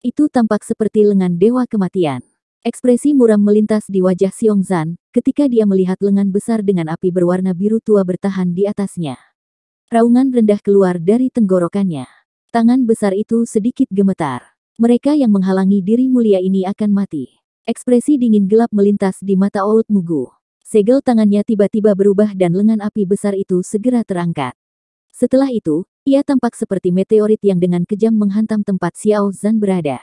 Itu tampak seperti lengan dewa kematian. Ekspresi muram melintas di wajah Xiongzan, ketika dia melihat lengan besar dengan api berwarna biru tua bertahan di atasnya. Raungan rendah keluar dari tenggorokannya. Tangan besar itu sedikit gemetar. Mereka yang menghalangi diri mulia ini akan mati. Ekspresi dingin gelap melintas di mata Old Mugu. Segel tangannya tiba-tiba berubah dan lengan api besar itu segera terangkat. Setelah itu, ia tampak seperti meteorit yang dengan kejam menghantam tempat Xiao Zan berada.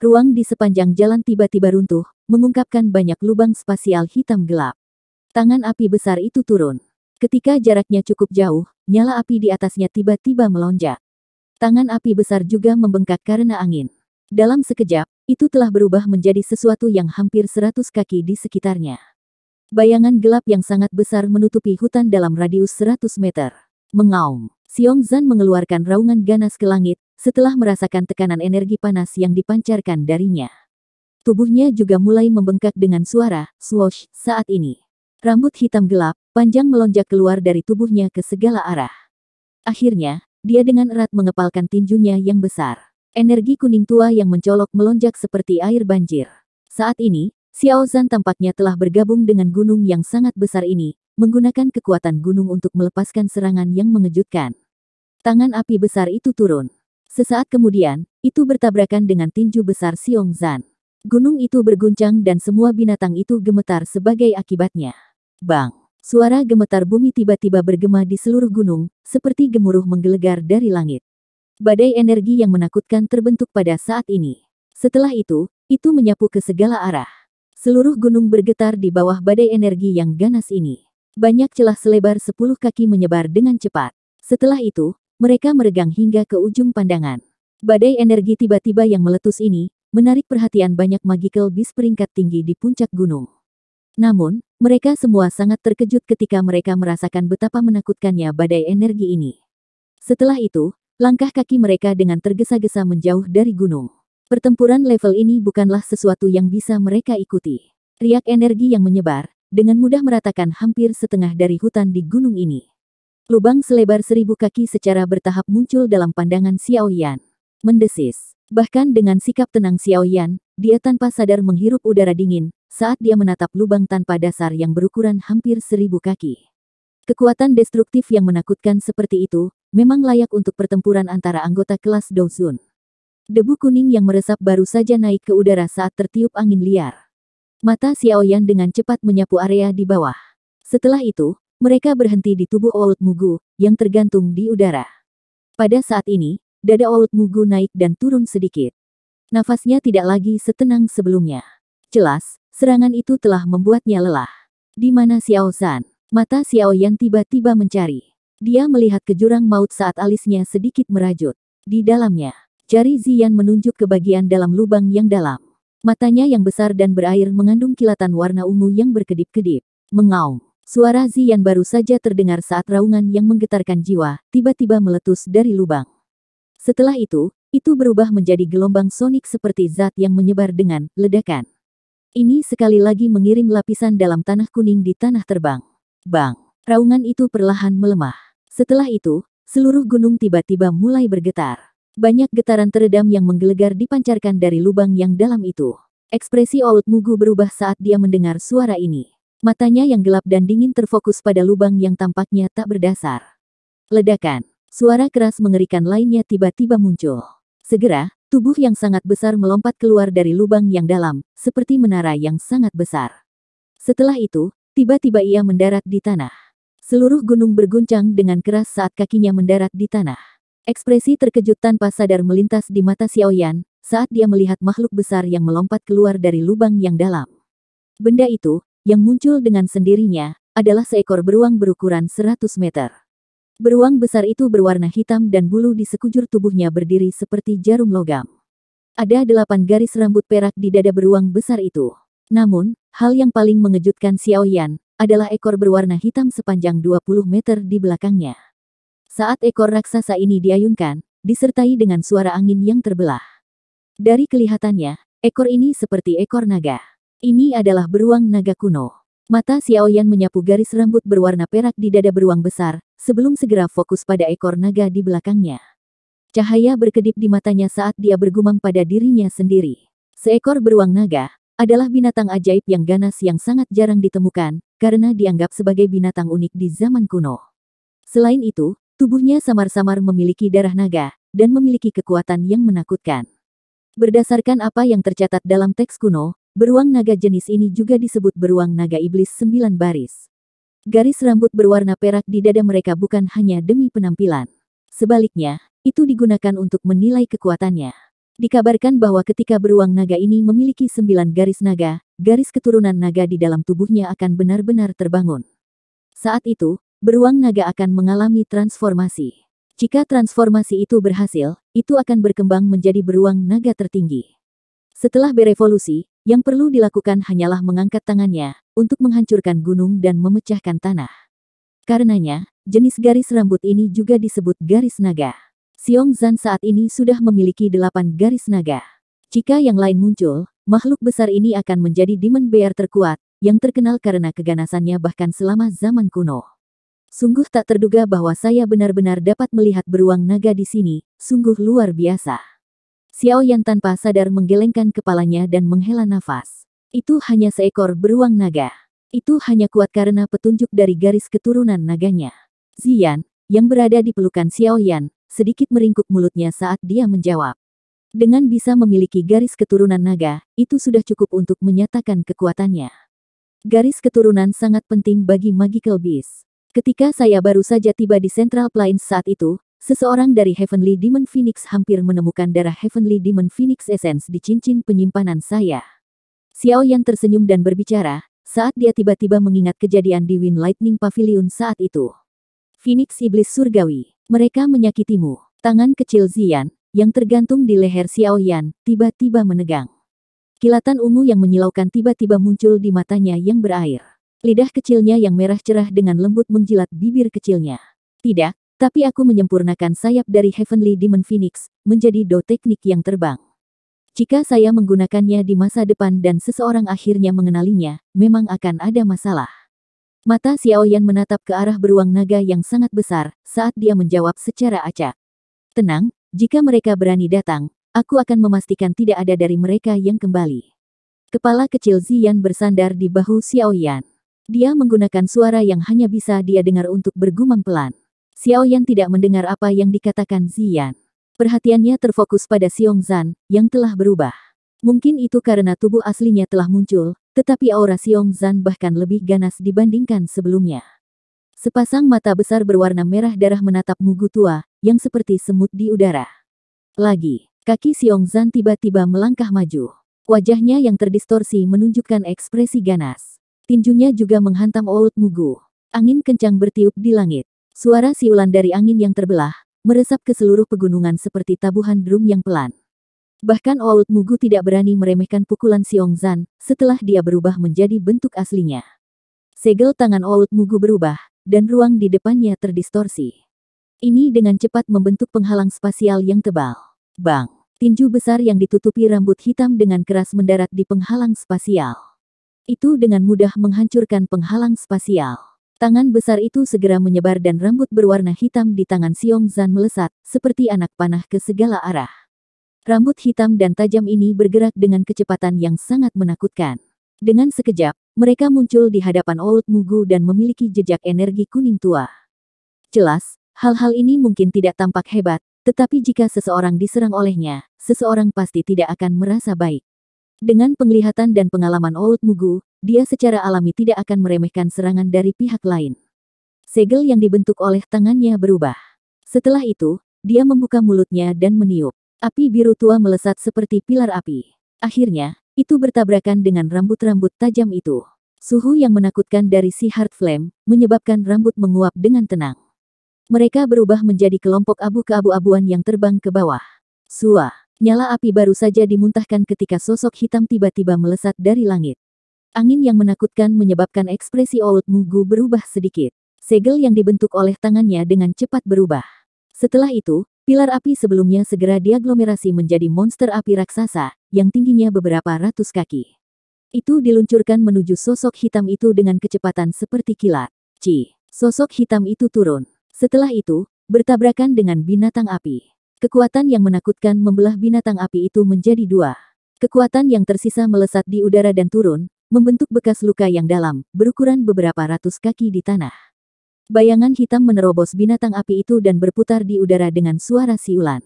Ruang di sepanjang jalan tiba-tiba runtuh, mengungkapkan banyak lubang spasial hitam gelap. Tangan api besar itu turun. Ketika jaraknya cukup jauh, nyala api di atasnya tiba-tiba melonjak. Tangan api besar juga membengkak karena angin. Dalam sekejap, itu telah berubah menjadi sesuatu yang hampir 100 kaki di sekitarnya. Bayangan gelap yang sangat besar menutupi hutan dalam radius 100 meter. Mengaum. Xiongzan mengeluarkan raungan ganas ke langit, setelah merasakan tekanan energi panas yang dipancarkan darinya. Tubuhnya juga mulai membengkak dengan suara, swoosh, saat ini. Rambut hitam gelap, panjang melonjak keluar dari tubuhnya ke segala arah. Akhirnya, dia dengan erat mengepalkan tinjunya yang besar. Energi kuning tua yang mencolok melonjak seperti air banjir. Saat ini, Xiaozan tampaknya telah bergabung dengan gunung yang sangat besar ini, menggunakan kekuatan gunung untuk melepaskan serangan yang mengejutkan. Tangan api besar itu turun. Sesaat kemudian, itu bertabrakan dengan tinju besar Xiongzan. Gunung itu berguncang dan semua binatang itu gemetar sebagai akibatnya. Bang! Suara gemetar bumi tiba-tiba bergema di seluruh gunung, seperti gemuruh menggelegar dari langit. Badai energi yang menakutkan terbentuk pada saat ini. Setelah itu menyapu ke segala arah. Seluruh gunung bergetar di bawah badai energi yang ganas ini. Banyak celah selebar 10 kaki menyebar dengan cepat. Setelah itu, mereka meregang hingga ke ujung pandangan. Badai energi tiba-tiba yang meletus ini, menarik perhatian banyak magical beast peringkat tinggi di puncak gunung. Namun, mereka semua sangat terkejut ketika mereka merasakan betapa menakutkannya badai energi ini. Setelah itu, langkah kaki mereka dengan tergesa-gesa menjauh dari gunung. Pertempuran level ini bukanlah sesuatu yang bisa mereka ikuti. Riak energi yang menyebar, dengan mudah meratakan hampir setengah dari hutan di gunung ini. Lubang selebar 1000 kaki secara bertahap muncul dalam pandangan Xiao Yan. Mendesis. Bahkan dengan sikap tenang Xiao Yan, dia tanpa sadar menghirup udara dingin, saat dia menatap lubang tanpa dasar yang berukuran hampir 1000 kaki. Kekuatan destruktif yang menakutkan seperti itu, memang layak untuk pertempuran antara anggota kelas Douzun. Debu kuning yang meresap baru saja naik ke udara saat tertiup angin liar. Mata Xiao Yan dengan cepat menyapu area di bawah. Setelah itu, mereka berhenti di tubuh Old Mugu, yang tergantung di udara. Pada saat ini, dada Old Mugu naik dan turun sedikit. Nafasnya tidak lagi setenang sebelumnya. Jelas, serangan itu telah membuatnya lelah. Di mana Xiao Zhan? Mata Xiao Yan tiba-tiba mencari. Dia melihat ke jurang maut saat alisnya sedikit merajut. Di dalamnya, jari Ziyan menunjuk ke bagian dalam lubang yang dalam. Matanya yang besar dan berair mengandung kilatan warna ungu yang berkedip-kedip. Mengaum. Suara Ziyan baru saja terdengar saat raungan yang menggetarkan jiwa, tiba-tiba meletus dari lubang. Setelah itu berubah menjadi gelombang sonik seperti zat yang menyebar dengan ledakan. Ini sekali lagi mengirim lapisan dalam tanah kuning di tanah terbang. Bang! Raungan itu perlahan melemah. Setelah itu, seluruh gunung tiba-tiba mulai bergetar. Banyak getaran teredam yang menggelegar dipancarkan dari lubang yang dalam itu. Ekspresi Old Mugu berubah saat dia mendengar suara ini. Matanya yang gelap dan dingin terfokus pada lubang yang tampaknya tak berdasar. Ledakan. Suara keras mengerikan lainnya tiba-tiba muncul. Segera, tubuh yang sangat besar melompat keluar dari lubang yang dalam, seperti menara yang sangat besar. Setelah itu, tiba-tiba ia mendarat di tanah. Seluruh gunung berguncang dengan keras saat kakinya mendarat di tanah. Ekspresi terkejut tanpa sadar melintas di mata Xiao Yan, saat dia melihat makhluk besar yang melompat keluar dari lubang yang dalam. Benda itu, yang muncul dengan sendirinya, adalah seekor beruang berukuran 100 meter. Beruang besar itu berwarna hitam dan bulu di sekujur tubuhnya berdiri seperti jarum logam. Ada 8 garis rambut perak di dada beruang besar itu. Namun, hal yang paling mengejutkan Xiao Yan, adalah ekor berwarna hitam sepanjang 20 meter di belakangnya. Saat ekor raksasa ini diayunkan, disertai dengan suara angin yang terbelah. Dari kelihatannya, ekor ini seperti ekor naga. Ini adalah beruang naga kuno. Mata Xiao Yan menyapu garis rambut berwarna perak di dada beruang besar, sebelum segera fokus pada ekor naga di belakangnya. Cahaya berkedip di matanya saat dia bergumam pada dirinya sendiri. Seekor beruang naga adalah binatang ajaib yang ganas yang sangat jarang ditemukan, karena dianggap sebagai binatang unik di zaman kuno. Selain itu, tubuhnya samar-samar memiliki darah naga, dan memiliki kekuatan yang menakutkan. Berdasarkan apa yang tercatat dalam teks kuno, beruang naga jenis ini juga disebut beruang naga iblis 9 baris. Garis rambut berwarna perak di dada mereka bukan hanya demi penampilan. Sebaliknya, itu digunakan untuk menilai kekuatannya. Dikabarkan bahwa ketika beruang naga ini memiliki 9 garis naga, garis keturunan naga di dalam tubuhnya akan benar-benar terbangun. Saat itu, beruang naga akan mengalami transformasi. Jika transformasi itu berhasil, itu akan berkembang menjadi beruang naga tertinggi. Setelah berevolusi, yang perlu dilakukan hanyalah mengangkat tangannya, untuk menghancurkan gunung dan memecahkan tanah. Karenanya, jenis garis rambut ini juga disebut garis naga. Xiong Zhan saat ini sudah memiliki 8 garis naga. Jika yang lain muncul, makhluk besar ini akan menjadi Demon Bear terkuat, yang terkenal karena keganasannya bahkan selama zaman kuno. Sungguh tak terduga bahwa saya benar-benar dapat melihat beruang naga di sini, sungguh luar biasa. Xiao Yan tanpa sadar menggelengkan kepalanya dan menghela nafas. Itu hanya seekor beruang naga. Itu hanya kuat karena petunjuk dari garis keturunan naganya. Ziyan, yang berada di pelukan Xiao Yan, sedikit meringkuk mulutnya saat dia menjawab. Dengan bisa memiliki garis keturunan naga, itu sudah cukup untuk menyatakan kekuatannya. Garis keturunan sangat penting bagi Magical Beast. Ketika saya baru saja tiba di Central Plains saat itu, seseorang dari Heavenly Demon Phoenix hampir menemukan darah Heavenly Demon Phoenix Essence di cincin penyimpanan saya. Xiao Yan tersenyum dan berbicara, saat dia tiba-tiba mengingat kejadian di Wind Lightning Pavilion saat itu. Phoenix Iblis Surgawi, mereka menyakitimu. Tangan kecil Ziyan, yang tergantung di leher Xiao Yan, tiba-tiba menegang. Kilatan ungu yang menyilaukan tiba-tiba muncul di matanya yang berair. Lidah kecilnya yang merah cerah dengan lembut menjilat bibir kecilnya. Tidak, tapi aku menyempurnakan sayap dari Heavenly Demon Phoenix, menjadi do teknik yang terbang. Jika saya menggunakannya di masa depan dan seseorang akhirnya mengenalinya, memang akan ada masalah. Mata Xiao Yan menatap ke arah beruang naga yang sangat besar, saat dia menjawab secara acak. Tenang, jika mereka berani datang, aku akan memastikan tidak ada dari mereka yang kembali. Kepala kecil Ziyan bersandar di bahu Xiao Yan. Dia menggunakan suara yang hanya bisa dia dengar untuk bergumam pelan. Xiao Yan tidak mendengar apa yang dikatakan Ziyan. Perhatiannya terfokus pada Xiongzan, yang telah berubah. Mungkin itu karena tubuh aslinya telah muncul, tetapi aura Xiongzan bahkan lebih ganas dibandingkan sebelumnya. Sepasang mata besar berwarna merah darah menatap Mugu tua, yang seperti semut di udara. Lagi, kaki Xiongzan tiba-tiba melangkah maju. Wajahnya yang terdistorsi menunjukkan ekspresi ganas. Tinjunya juga menghantam Old Mugu. Angin kencang bertiup di langit. Suara siulan dari angin yang terbelah, meresap ke seluruh pegunungan seperti tabuhan drum yang pelan. Bahkan Old Mugu tidak berani meremehkan pukulan Xiongzan, setelah dia berubah menjadi bentuk aslinya. Segel tangan Old Mugu berubah, dan ruang di depannya terdistorsi. Ini dengan cepat membentuk penghalang spasial yang tebal. Bang! Tinju besar yang ditutupi rambut hitam dengan keras mendarat di penghalang spasial. Itu dengan mudah menghancurkan penghalang spasial. Tangan besar itu segera menyebar dan rambut berwarna hitam di tangan Xiongzan melesat, seperti anak panah ke segala arah. Rambut hitam dan tajam ini bergerak dengan kecepatan yang sangat menakutkan. Dengan sekejap, mereka muncul di hadapan Old Mugu dan memiliki jejak energi kuning tua. Jelas, hal-hal ini mungkin tidak tampak hebat, tetapi jika seseorang diserang olehnya, seseorang pasti tidak akan merasa baik. Dengan penglihatan dan pengalaman Old Mugu, dia secara alami tidak akan meremehkan serangan dari pihak lain. Segel yang dibentuk oleh tangannya berubah. Setelah itu, dia membuka mulutnya dan meniup. Api biru tua melesat seperti pilar api. Akhirnya, itu bertabrakan dengan rambut-rambut tajam itu. Suhu yang menakutkan dari si Heart Flame, menyebabkan rambut menguap dengan tenang. Mereka berubah menjadi kelompok abu keabu-abuan yang terbang ke bawah. Sua! Nyala api baru saja dimuntahkan ketika sosok hitam tiba-tiba melesat dari langit. Angin yang menakutkan menyebabkan ekspresi Old Mugu berubah sedikit. Segel yang dibentuk oleh tangannya dengan cepat berubah. Setelah itu, pilar api sebelumnya segera diaglomerasi menjadi monster api raksasa, yang tingginya beberapa ratus kaki. Itu diluncurkan menuju sosok hitam itu dengan kecepatan seperti kilat. Sosok hitam itu turun. Setelah itu, bertabrakan dengan binatang api. Kekuatan yang menakutkan membelah binatang api itu menjadi dua. Kekuatan yang tersisa melesat di udara dan turun, membentuk bekas luka yang dalam, berukuran beberapa ratus kaki di tanah. Bayangan hitam menerobos binatang api itu dan berputar di udara dengan suara siulan.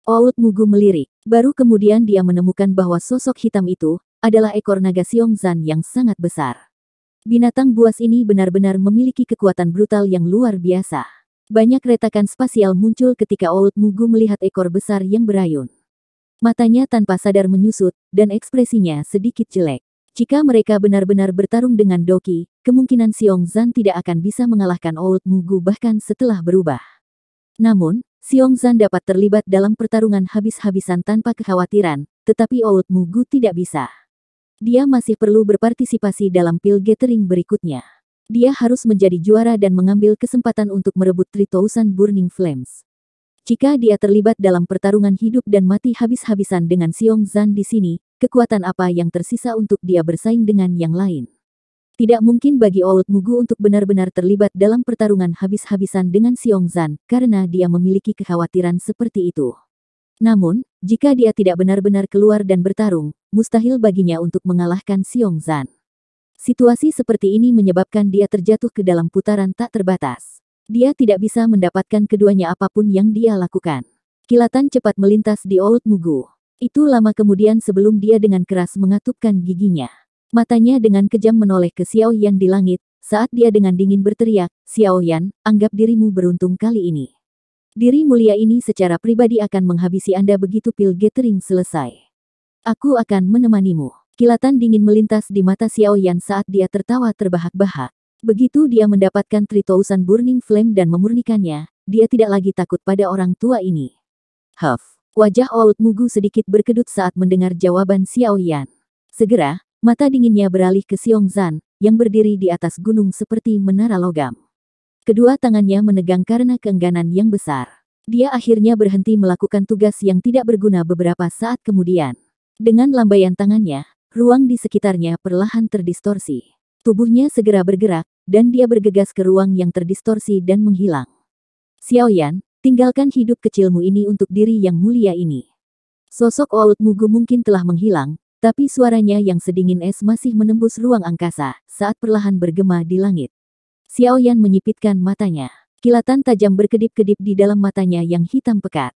Old Mugu melirik. Baru kemudian dia menemukan bahwa sosok hitam itu adalah ekor naga Xiongzan yang sangat besar. Binatang buas ini benar-benar memiliki kekuatan brutal yang luar biasa. Banyak retakan spasial muncul ketika Old Mugu melihat ekor besar yang berayun. Matanya tanpa sadar menyusut, dan ekspresinya sedikit jelek. Jika mereka benar-benar bertarung dengan Doki, kemungkinan Xiongzan tidak akan bisa mengalahkan Old Mugu bahkan setelah berubah. Namun, Xiongzan dapat terlibat dalam pertarungan habis-habisan tanpa kekhawatiran, tetapi Old Mugu tidak bisa. Dia masih perlu berpartisipasi dalam pil gathering berikutnya. Dia harus menjadi juara dan mengambil kesempatan untuk merebut 3000 Burning Flames. Jika dia terlibat dalam pertarungan hidup dan mati habis-habisan dengan Xiongzan di sini, kekuatan apa yang tersisa untuk dia bersaing dengan yang lain? Tidak mungkin bagi Old Mugu untuk benar-benar terlibat dalam pertarungan habis-habisan dengan Xiongzan, karena dia memiliki kekhawatiran seperti itu. Namun, jika dia tidak benar-benar keluar dan bertarung, mustahil baginya untuk mengalahkan Xiongzan. Situasi seperti ini menyebabkan dia terjatuh ke dalam putaran tak terbatas. Dia tidak bisa mendapatkan keduanya apapun yang dia lakukan. Kilatan cepat melintas di Old Mugu. Itu lama kemudian sebelum dia dengan keras mengatupkan giginya. Matanya dengan kejam menoleh ke Xiao Yan di langit, saat dia dengan dingin berteriak, "Xiao Yan, anggap dirimu beruntung kali ini." Diri mulia ini secara pribadi akan menghabisi Anda begitu pil gathering selesai. Aku akan menemanimu. Kilatan dingin melintas di mata Xiao Yan saat dia tertawa terbahak-bahak. Begitu dia mendapatkan 3000 Burning Flame dan memurnikannya, dia tidak lagi takut pada orang tua ini. Huff. Wajah Old Mugu sedikit berkedut saat mendengar jawaban Xiao Yan. Segera, mata dinginnya beralih ke Xiong Zhan, yang berdiri di atas gunung seperti menara logam. Kedua tangannya menegang karena keengganan yang besar. Dia akhirnya berhenti melakukan tugas yang tidak berguna beberapa saat kemudian. Dengan lambaian tangannya, ruang di sekitarnya perlahan terdistorsi. Tubuhnya segera bergerak, dan dia bergegas ke ruang yang terdistorsi dan menghilang. Xiao Yan, tinggalkan hidup kecilmu ini untuk diri yang mulia ini. Sosok Old Mugu mungkin telah menghilang, tapi suaranya yang sedingin es masih menembus ruang angkasa saat perlahan bergema di langit. Xiao Yan menyipitkan matanya. Kilatan tajam berkedip-kedip di dalam matanya yang hitam pekat.